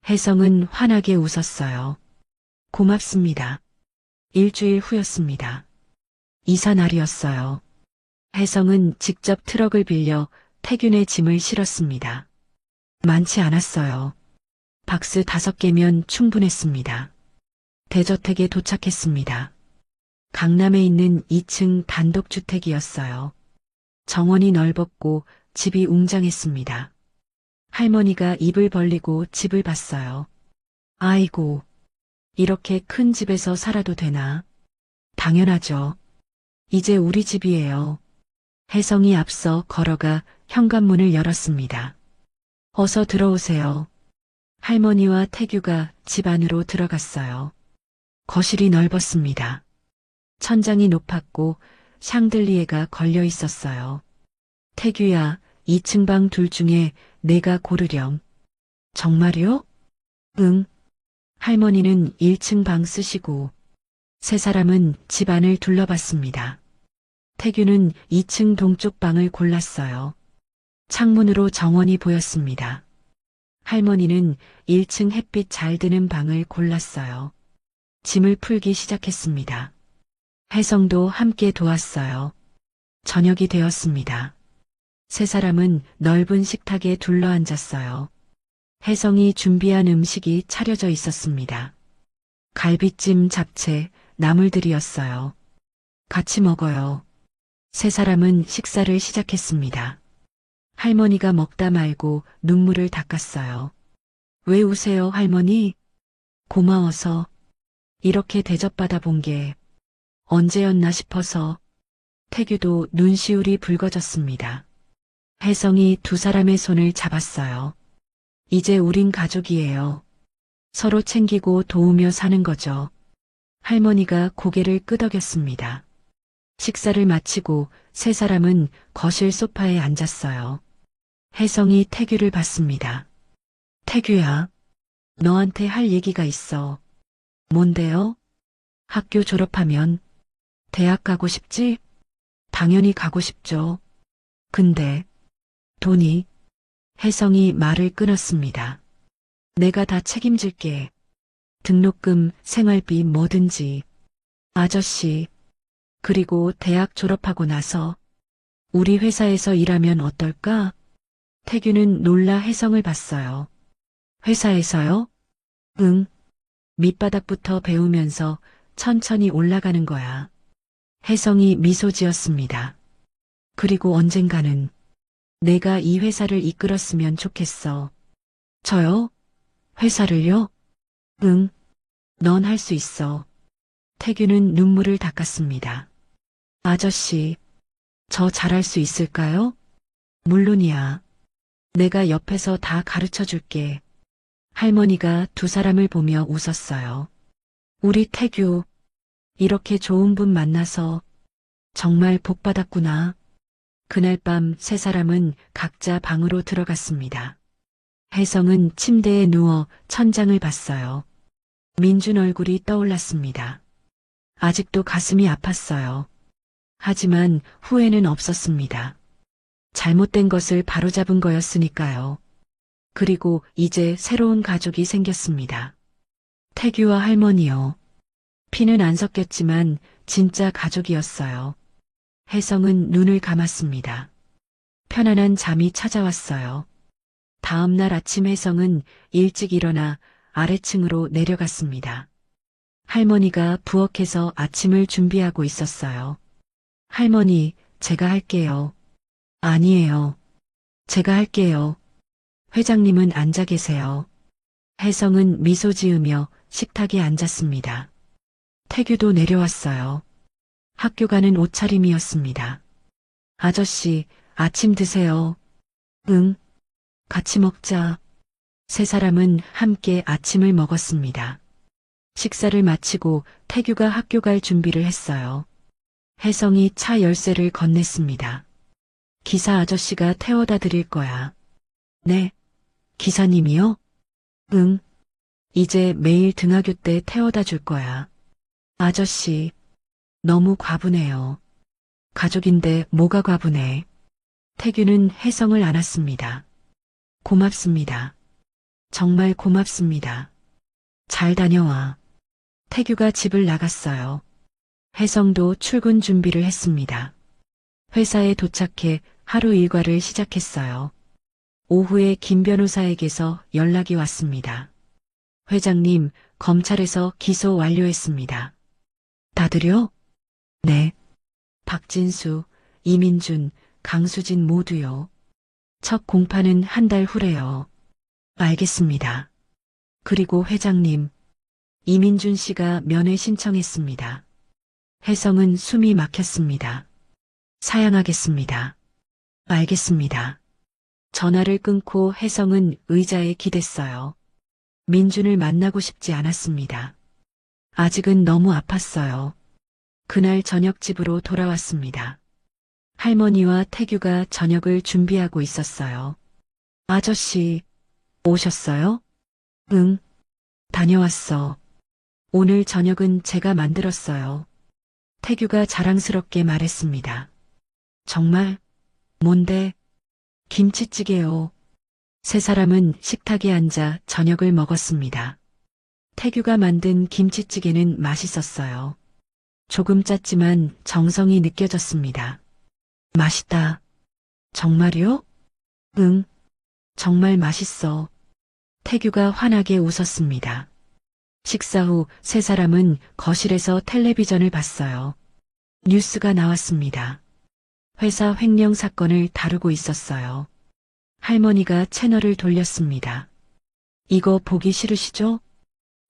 혜성은 환하게 웃었어요. 고맙습니다. 일주일 후였습니다. 이사 날이었어요. 혜성은 직접 트럭을 빌려 태균의 짐을 실었습니다. 많지 않았어요. 박스 5개면 충분했습니다. 대저택에 도착했습니다. 강남에 있는 2층 단독주택이었어요. 정원이 넓었고 집이 웅장했습니다. 할머니가 입을 벌리고 집을 봤어요. 아이고, 이렇게 큰 집에서 살아도 되나? 당연하죠. 이제 우리 집이에요. 혜성이 앞서 걸어가 현관문을 열었습니다. 어서 들어오세요. 할머니와 태규가 집 안으로 들어갔어요. 거실이 넓었습니다. 천장이 높았고 샹들리에가 걸려 있었어요. 태규야, 2층 방 둘 중에 내가 고르렴. 정말요? 응. 할머니는 1층 방 쓰시고 세 사람은 집 안을 둘러봤습니다. 태규는 2층 동쪽 방을 골랐어요. 창문으로 정원이 보였습니다. 할머니는 1층 햇빛 잘 드는 방을 골랐어요. 짐을 풀기 시작했습니다. 혜성도 함께 도왔어요. 저녁이 되었습니다. 세 사람은 넓은 식탁에 둘러앉았어요. 혜성이 준비한 음식이 차려져 있었습니다. 갈비찜, 잡채, 나물들이었어요. 같이 먹어요. 세 사람은 식사를 시작했습니다. 할머니가 먹다 말고 눈물을 닦았어요. 왜 우세요, 할머니? 고마워서. 이렇게 대접받아 본 게 언제였나 싶어서. 태규도 눈시울이 붉어졌습니다. 혜성이 두 사람의 손을 잡았어요. 이제 우린 가족이에요. 서로 챙기고 도우며 사는 거죠. 할머니가 고개를 끄덕였습니다. 식사를 마치고 세 사람은 거실 소파에 앉았어요. 혜성이 태규를 봤습니다. 태규야, 너한테 할 얘기가 있어. 뭔데요? 학교 졸업하면 대학 가고 싶지? 당연히 가고 싶죠. 근데 돈이. 혜성이 말을 끊었습니다. 내가 다 책임질게. 등록금, 생활비 뭐든지. 아저씨, 그리고 대학 졸업하고 나서 우리 회사에서 일하면 어떨까? 태규는 놀라 혜성을 봤어요. 회사에서요? 응. 밑바닥부터 배우면서 천천히 올라가는 거야. 혜성이 미소 지었습니다. 그리고 언젠가는 내가 이 회사를 이끌었으면 좋겠어. 저요? 회사를요? 응. 넌 할 수 있어. 태규는 눈물을 닦았습니다. 아저씨, 저 잘할 수 있을까요? 물론이야. 내가 옆에서 다 가르쳐 줄게. 할머니가 두 사람을 보며 웃었어요. 우리 태규, 이렇게 좋은 분 만나서 정말 복 받았구나. 그날 밤 세 사람은 각자 방으로 들어갔습니다. 혜성은 침대에 누워 천장을 봤어요. 민준 얼굴이 떠올랐습니다. 아직도 가슴이 아팠어요. 하지만 후회는 없었습니다. 잘못된 것을 바로잡은 거였으니까요. 그리고 이제 새로운 가족이 생겼습니다. 태규와 할머니요. 피는 안 섞였지만 진짜 가족이었어요. 혜성은 눈을 감았습니다. 편안한 잠이 찾아왔어요. 다음 날 아침 혜성은 일찍 일어나 아래층으로 내려갔습니다. 할머니가 부엌에서 아침을 준비하고 있었어요. 할머니, 제가 할게요. 아니에요. 제가 할게요. 회장님은 앉아 계세요. 혜성은 미소 지으며 식탁에 앉았습니다. 태규도 내려왔어요. 학교 가는 옷차림이었습니다. 아저씨, 아침 드세요. 응, 같이 먹자. 세 사람은 함께 아침을 먹었습니다. 식사를 마치고 태규가 학교 갈 준비를 했어요. 혜성이 차 열쇠를 건넸습니다. 기사 아저씨가 태워다 드릴 거야. 네, 기사님이요? 응, 이제 매일 등하교 때 태워다 줄 거야. 아저씨, 너무 과분해요. 가족인데 뭐가 과분해. 태규는 혜성을 안았습니다. 고맙습니다. 정말 고맙습니다. 잘 다녀와. 태규가 집을 나갔어요. 혜성도 출근 준비를 했습니다. 회사에 도착해 하루 일과를 시작했어요. 오후에 김 변호사에게서 연락이 왔습니다. 회장님, 검찰에서 기소 완료했습니다. 다들요? 네. 박진수, 이민준, 강수진 모두요. 첫 공판은 한 달 후래요. 알겠습니다. 그리고 회장님, 이민준 씨가 면회 신청했습니다. 혜성은 숨이 막혔습니다. 사양하겠습니다. 알겠습니다. 전화를 끊고 혜성은 의자에 기댔어요. 민준을 만나고 싶지 않았습니다. 아직은 너무 아팠어요. 그날 저녁 집으로 돌아왔습니다. 할머니와 태규가 저녁을 준비하고 있었어요. 아저씨, 오셨어요? 응, 다녀왔어. 오늘 저녁은 제가 만들었어요. 태규가 자랑스럽게 말했습니다. 정말? 뭔데? 김치찌개요. 세 사람은 식탁에 앉아 저녁을 먹었습니다. 태규가 만든 김치찌개는 맛있었어요. 조금 짰지만 정성이 느껴졌습니다. 맛있다. 정말요? 응, 정말 맛있어. 태규가 환하게 웃었습니다. 식사 후 세 사람은 거실에서 텔레비전을 봤어요. 뉴스가 나왔습니다. 회사 횡령 사건을 다루고 있었어요. 할머니가 채널을 돌렸습니다. 이거 보기 싫으시죠?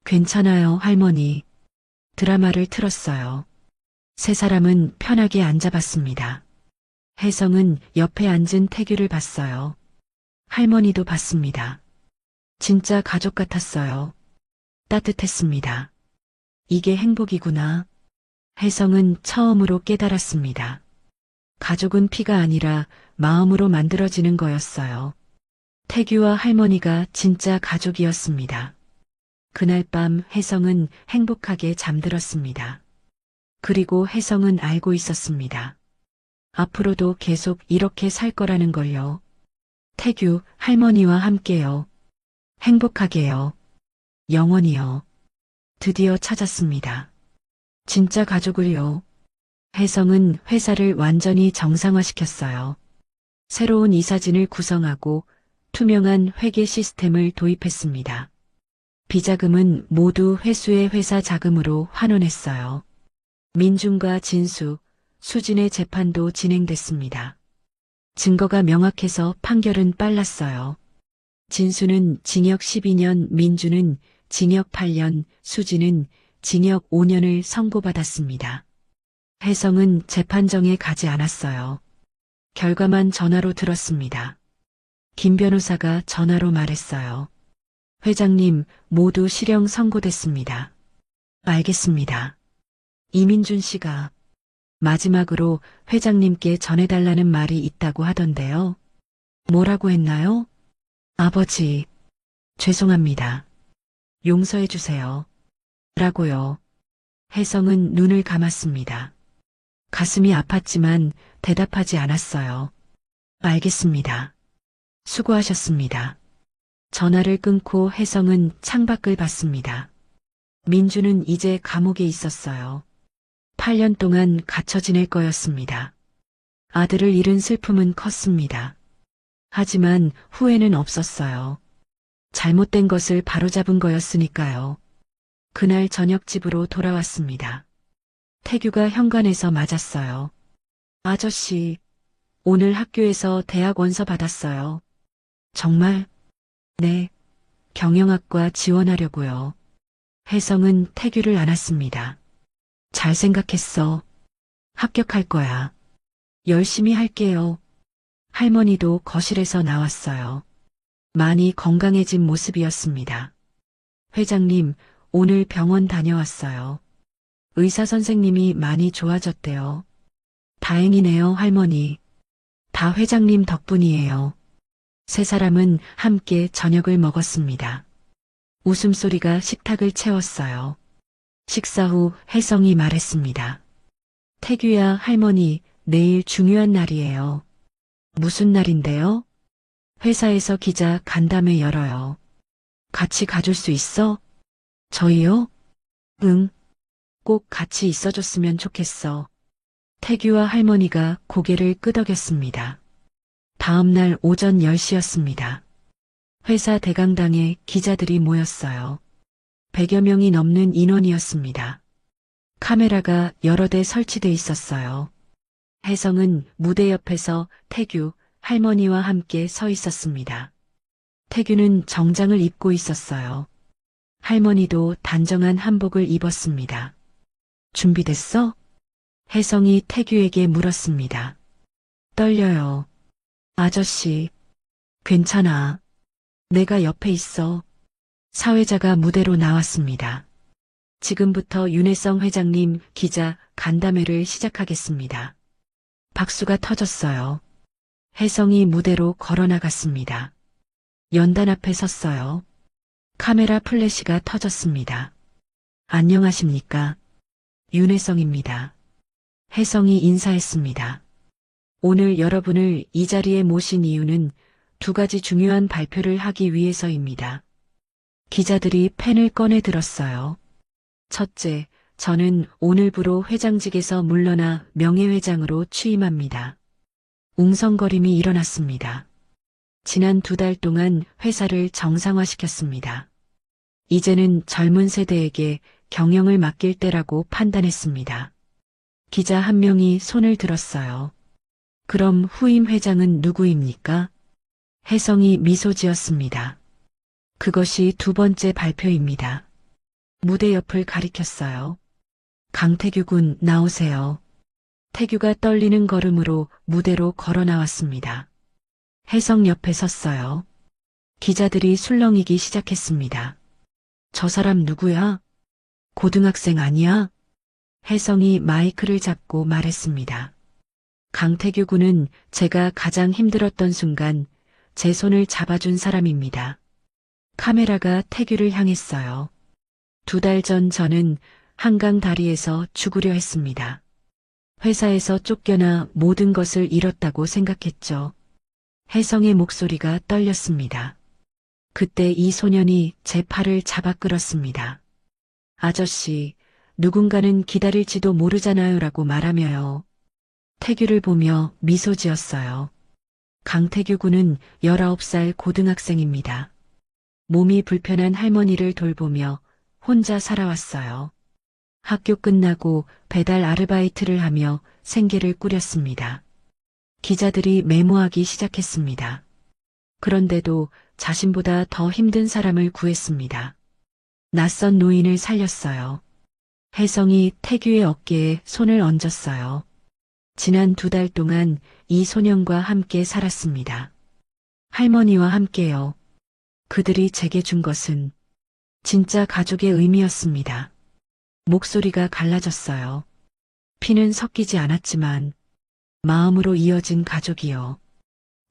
괜찮아요, 할머니. 드라마를 틀었어요. 세 사람은 편하게 앉아봤습니다. 혜성은 옆에 앉은 태규를 봤어요. 할머니도 봤습니다. 진짜 가족 같았어요. 따뜻했습니다. 이게 행복이구나. 혜성은 처음으로 깨달았습니다. 가족은 피가 아니라 마음으로 만들어지는 거였어요. 태규와 할머니가 진짜 가족이었습니다. 그날 밤 혜성은 행복하게 잠들었습니다. 그리고 혜성은 알고 있었습니다. 앞으로도 계속 이렇게 살 거라는 걸요. 태규, 할머니와 함께요. 행복하게요. 영원히요. 드디어 찾았습니다. 진짜 가족을요. 혜성은 회사를 완전히 정상화시켰어요. 새로운 이사진을 구성하고 투명한 회계 시스템을 도입했습니다. 비자금은 모두 회수의 회사 자금으로 환원했어요. 민중과 진수, 수진의 재판도 진행됐습니다. 증거가 명확해서 판결은 빨랐어요. 진수는 징역 12년, 민주는 징역 8년, 수진은 징역 5년을 선고받았습니다. 혜성은 재판정에 가지 않았어요. 결과만 전화로 들었습니다. 김 변호사가 전화로 말했어요. 회장님, 모두 실형 선고됐습니다. 알겠습니다. 이민준 씨가 마지막으로 회장님께 전해달라는 말이 있다고 하던데요. 뭐라고 했나요? 아버지, 죄송합니다. 용서해 주세요. 라고요. 혜성은 눈을 감았습니다. 가슴이 아팠지만 대답하지 않았어요. 알겠습니다. 수고하셨습니다. 전화를 끊고 혜성은 창밖을 봤습니다. 민주는 이제 감옥에 있었어요. 8년 동안 갇혀 지낼 거였습니다. 아들을 잃은 슬픔은 컸습니다. 하지만 후회는 없었어요. 잘못된 것을 바로잡은 거였으니까요. 그날 저녁 집으로 돌아왔습니다. 태규가 현관에서 맞았어요. 아저씨, 오늘 학교에서 대학 원서 받았어요. 정말? 네, 경영학과 지원하려고요. 혜성은 태규를 안았습니다. 잘 생각했어. 합격할 거야. 열심히 할게요. 할머니도 거실에서 나왔어요. 많이 건강해진 모습이었습니다. 회장님, 오늘 병원 다녀왔어요. 의사 선생님이 많이 좋아졌대요. 다행이네요, 할머니. 다 회장님 덕분이에요. 세 사람은 함께 저녁을 먹었습니다. 웃음소리가 식탁을 채웠어요. 식사 후 혜성이 말했습니다. 태규야, 할머니, 내일 중요한 날이에요. 무슨 날인데요? 회사에서 기자 간담회 열어요. 같이 가줄 수 있어? 저희요? 응. 꼭 같이 있어줬으면 좋겠어. 태규와 할머니가 고개를 끄덕였습니다. 다음 날 오전 10시였습니다. 회사 대강당에 기자들이 모였어요. 100여 명이 넘는 인원이었습니다. 카메라가 여러 대 설치돼 있었어요. 혜성은 무대 옆에서 태규, 할머니와 함께 서 있었습니다. 태규는 정장을 입고 있었어요. 할머니도 단정한 한복을 입었습니다. 준비됐어? 혜성이 태규에게 물었습니다. 떨려요. 아저씨, 괜찮아. 내가 옆에 있어. 사회자가 무대로 나왔습니다. 지금부터 윤혜성 회장님 기자 간담회를 시작하겠습니다. 박수가 터졌어요. 혜성이 무대로 걸어나갔습니다. 연단 앞에 섰어요. 카메라 플래시가 터졌습니다. 안녕하십니까? 윤혜성입니다. 혜성이 인사했습니다. 오늘 여러분을 이 자리에 모신 이유는 두 가지 중요한 발표를 하기 위해서입니다. 기자들이 펜을 꺼내 들었어요. 첫째, 저는 오늘부로 회장직에서 물러나 명예회장으로 취임합니다. 웅성거림이 일어났습니다. 지난 2달 동안 회사를 정상화시켰습니다. 이제는 젊은 세대에게 경영을 맡길 때라고 판단했습니다. 기자 한 명이 손을 들었어요. 그럼 후임 회장은 누구입니까? 혜성이 미소 지었습니다. 그것이 2번째 발표입니다. 무대 옆을 가리켰어요. 강태규 군 나오세요. 태규가 떨리는 걸음으로 무대로 걸어 나왔습니다. 혜성 옆에 섰어요. 기자들이 술렁이기 시작했습니다. 저 사람 누구야? 고등학생 아니야? 혜성이 마이크를 잡고 말했습니다. 강태규 군은 제가 가장 힘들었던 순간 제 손을 잡아준 사람입니다. 카메라가 태규를 향했어요. 2달 전 저는 한강 다리에서 죽으려 했습니다. 회사에서 쫓겨나 모든 것을 잃었다고 생각했죠. 혜성의 목소리가 떨렸습니다. 그때 이 소년이 제 팔을 잡아 끌었습니다. 아저씨, 누군가는 기다릴지도 모르잖아요 라고 말하며요. 태규를 보며 미소 지었어요. 강태규 군은 19살 고등학생입니다. 몸이 불편한 할머니를 돌보며 혼자 살아왔어요. 학교 끝나고 배달 아르바이트를 하며 생계를 꾸렸습니다. 기자들이 메모하기 시작했습니다. 그런데도 자신보다 더 힘든 사람을 구했습니다. 낯선 노인을 살렸어요. 혜성이 태규의 어깨에 손을 얹었어요. 지난 2달 동안 이 소년과 함께 살았습니다. 할머니와 함께요. 그들이 제게 준 것은 진짜 가족의 의미였습니다. 목소리가 갈라졌어요. 피는 섞이지 않았지만 마음으로 이어진 가족이요.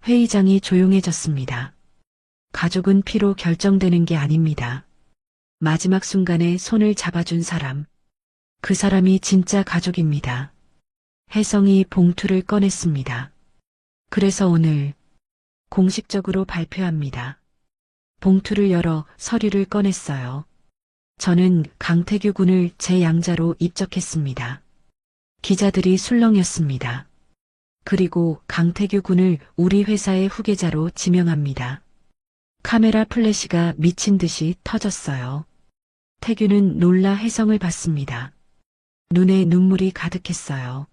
회의장이 조용해졌습니다. 가족은 피로 결정되는 게 아닙니다. 마지막 순간에 손을 잡아준 사람. 그 사람이 진짜 가족입니다. 혜성이 봉투를 꺼냈습니다. 그래서 오늘 공식적으로 발표합니다. 봉투를 열어 서류를 꺼냈어요. 저는 강태규 군을 제 양자로 입적했습니다. 기자들이 술렁였습니다. 그리고 강태규 군을 우리 회사의 후계자로 지명합니다. 카메라 플래시가 미친 듯이 터졌어요. 태규는 놀라 혜성을 봤습니다. 눈에 눈물이 가득했어요.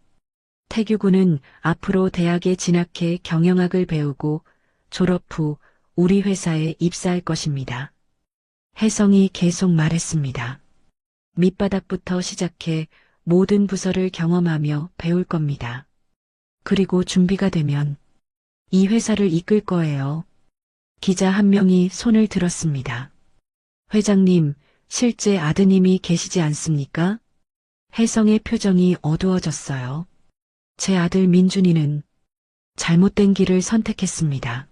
태규 군은 앞으로 대학에 진학해 경영학을 배우고 졸업 후 우리 회사에 입사할 것입니다. 혜성이 계속 말했습니다. 밑바닥부터 시작해 모든 부서를 경험하며 배울 겁니다. 그리고 준비가 되면 이 회사를 이끌 거예요. 기자 한 명이 손을 들었습니다. 회장님, 실제 아드님이 계시지 않습니까? 혜성의 표정이 어두워졌어요. 제 아들 민준이는 잘못된 길을 선택했습니다.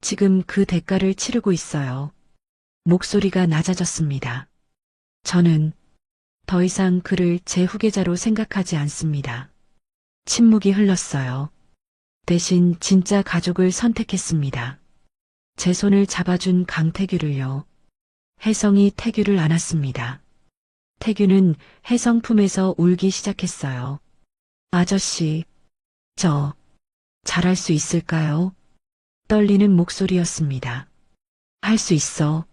지금 그 대가를 치르고 있어요. 목소리가 낮아졌습니다. 저는 더 이상 그를 제 후계자로 생각하지 않습니다. 침묵이 흘렀어요. 대신 진짜 가족을 선택했습니다. 제 손을 잡아준 강태규를요. 혜성이 태규를 안았습니다. 태규는 혜성 품에서 울기 시작했어요. 아저씨, 저 잘할 수 있을까요? 떨리는 목소리였습니다. 할 수 있어.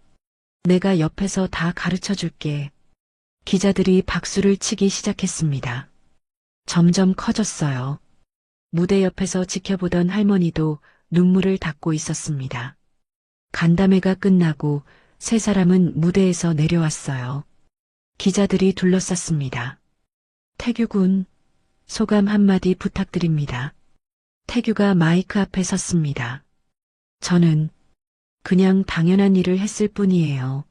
내가 옆에서 다 가르쳐 줄게. 기자들이 박수를 치기 시작했습니다. 점점 커졌어요. 무대 옆에서 지켜보던 할머니도 눈물을 닦고 있었습니다. 간담회가 끝나고 3사람은 무대에서 내려왔어요. 기자들이 둘러쌌습니다. 태규 군, 소감 한마디 부탁드립니다. 태규가 마이크 앞에 섰습니다. 저는 그냥 당연한 일을 했을 뿐이에요.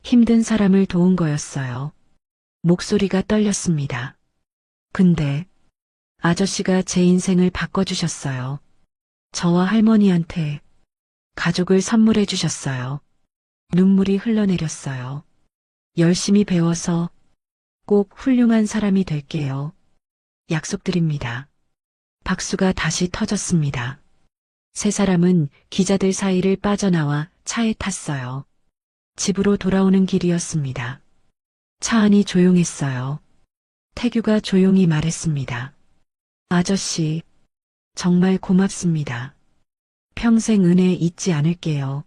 힘든 사람을 도운 거였어요. 목소리가 떨렸습니다. 근데 아저씨가 제 인생을 바꿔주셨어요. 저와 할머니한테 가족을 선물해 주셨어요. 눈물이 흘러내렸어요. 열심히 배워서 꼭 훌륭한 사람이 될게요. 약속드립니다. 박수가 다시 터졌습니다. 3사람은 기자들 사이를 빠져나와 차에 탔어요. 집으로 돌아오는 길이었습니다. 차 안이 조용했어요. 태규가 조용히 말했습니다. 아저씨, 정말 고맙습니다. 평생 은혜 잊지 않을게요.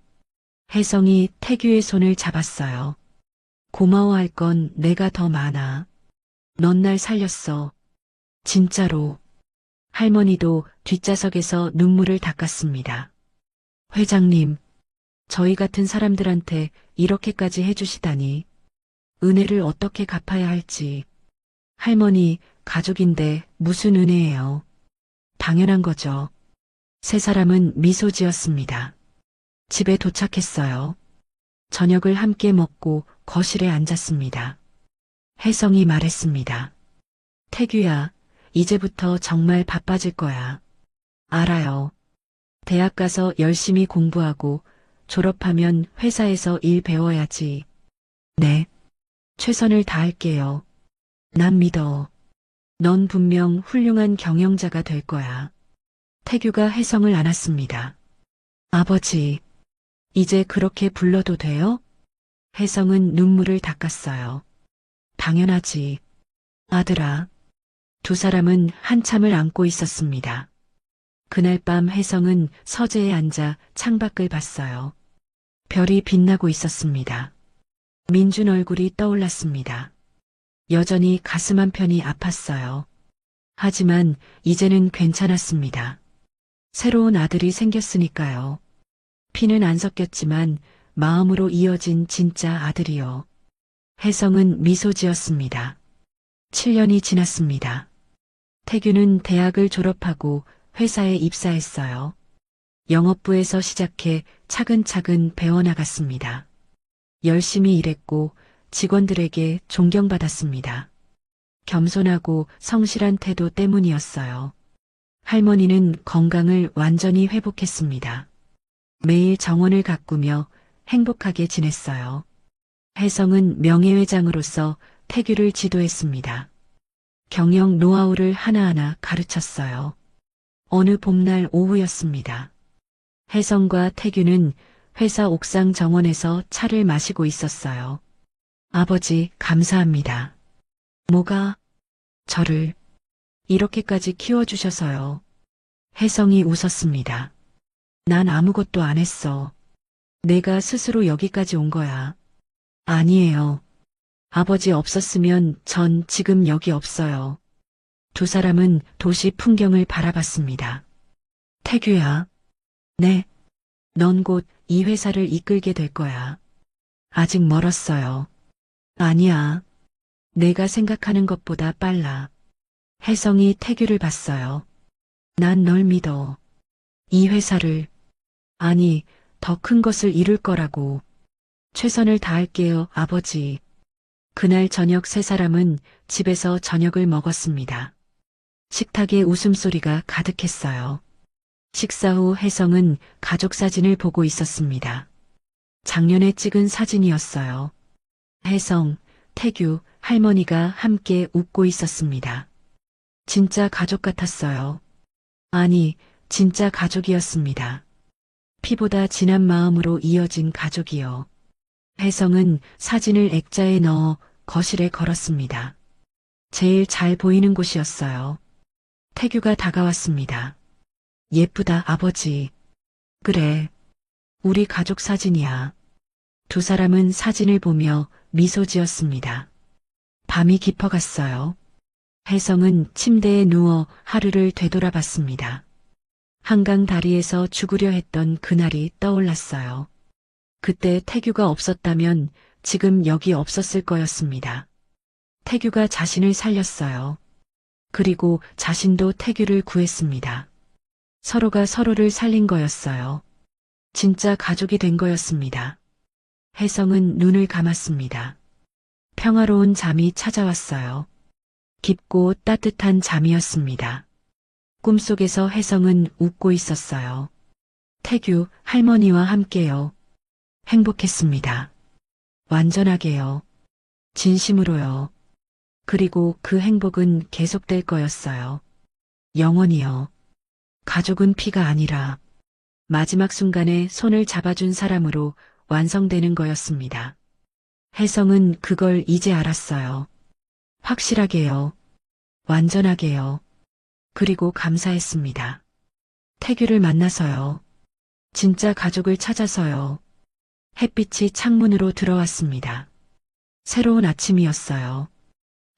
혜성이 태규의 손을 잡았어요. 고마워할 건 내가 더 많아. 넌 날 살렸어. 진짜로. 할머니도 뒷좌석에서 눈물을 닦았습니다. 회장님, 저희 같은 사람들한테 이렇게까지 해주시다니. 은혜를 어떻게 갚아야 할지. 할머니, 가족인데 무슨 은혜예요. 당연한 거죠. 세 사람은 미소 지었습니다. 집에 도착했어요. 저녁을 함께 먹고 거실에 앉았습니다. 혜성이 말했습니다. 태규야, 이제부터 정말 바빠질 거야. 알아요. 대학 가서 열심히 공부하고 졸업하면 회사에서 일 배워야지. 네. 최선을 다할게요. 난 믿어. 넌 분명 훌륭한 경영자가 될 거야. 태규가 혜성을 안았습니다. 아버지, 이제 그렇게 불러도 돼요? 혜성은 눈물을 닦았어요. 당연하지. 아들아. 두 사람은 한참을 안고 있었습니다. 그날 밤 혜성은 서재에 앉아 창밖을 봤어요. 별이 빛나고 있었습니다. 민준 얼굴이 떠올랐습니다. 여전히 가슴 한편이 아팠어요. 하지만 이제는 괜찮았습니다. 새로운 아들이 생겼으니까요. 피는 안 섞였지만 마음으로 이어진 진짜 아들이요. 혜성은 미소 지었습니다. 7년이 지났습니다. 태규는 대학을 졸업하고 회사에 입사했어요. 영업부에서 시작해 차근차근 배워나갔습니다. 열심히 일했고 직원들에게 존경받았습니다. 겸손하고 성실한 태도 때문이었어요. 할머니는 건강을 완전히 회복했습니다. 매일 정원을 가꾸며 행복하게 지냈어요. 혜성은 명예회장으로서 태규를 지도했습니다. 경영 노하우를 하나하나 가르쳤어요. 어느 봄날 오후였습니다. 혜성과 태규는 회사 옥상 정원에서 차를 마시고 있었어요. 아버지, 감사합니다. 뭐가? 저를 이렇게까지 키워주셔서요. 혜성이 웃었습니다. 난 아무것도 안 했어. 내가 스스로 여기까지 온 거야. 아니에요. 아버지 없었으면 전 지금 여기 없어요. 두 사람은 도시 풍경을 바라봤습니다. 태규야. 네. 넌 곧 이 회사를 이끌게 될 거야. 아직 멀었어요. 아니야. 내가 생각하는 것보다 빨라. 혜성이 태규를 봤어요. 난 널 믿어. 이 회사를, 아니, 더 큰 것을 이룰 거라고. 최선을 다할게요, 아버지. 그날 저녁 세 사람은 집에서 저녁을 먹었습니다. 식탁에 웃음소리가 가득했어요. 식사 후 혜성은 가족 사진을 보고 있었습니다. 작년에 찍은 사진이었어요. 혜성, 태규, 할머니가 함께 웃고 있었습니다. 진짜 가족 같았어요. 아니, 진짜 가족이었습니다. 피보다 진한 마음으로 이어진 가족이요. 혜성은 사진을 액자에 넣어 거실에 걸었습니다. 제일 잘 보이는 곳이었어요. 태규가 다가왔습니다. 예쁘다, 아버지. 그래. 우리 가족 사진이야. 두 사람은 사진을 보며 미소 지었습니다. 밤이 깊어갔어요. 혜성은 침대에 누워 하루를 되돌아봤습니다. 한강 다리에서 죽으려 했던 그날이 떠올랐어요. 그때 태규가 없었다면 지금 여기 없었을 거였습니다. 태규가 자신을 살렸어요. 그리고 자신도 태규를 구했습니다. 서로가 서로를 살린 거였어요. 진짜 가족이 된 거였습니다. 혜성은 눈을 감았습니다. 평화로운 잠이 찾아왔어요. 깊고 따뜻한 잠이었습니다. 꿈속에서 혜성은 웃고 있었어요. 태규, 할머니와 함께요. 행복했습니다. 완전하게요. 진심으로요. 그리고 그 행복은 계속될 거였어요. 영원히요. 가족은 피가 아니라 마지막 순간에 손을 잡아준 사람으로 완성되는 거였습니다. 혜성은 그걸 이제 알았어요. 확실하게요. 완전하게요. 그리고 감사했습니다. 태규를 만나서요. 진짜 가족을 찾아서요. 햇빛이 창문으로 들어왔습니다. 새로운 아침이었어요.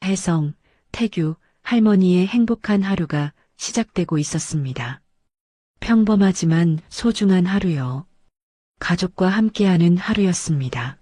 혜성, 태규, 할머니의 행복한 하루가 시작되고 있었습니다. 평범하지만 소중한 하루요. 가족과 함께하는 하루였습니다.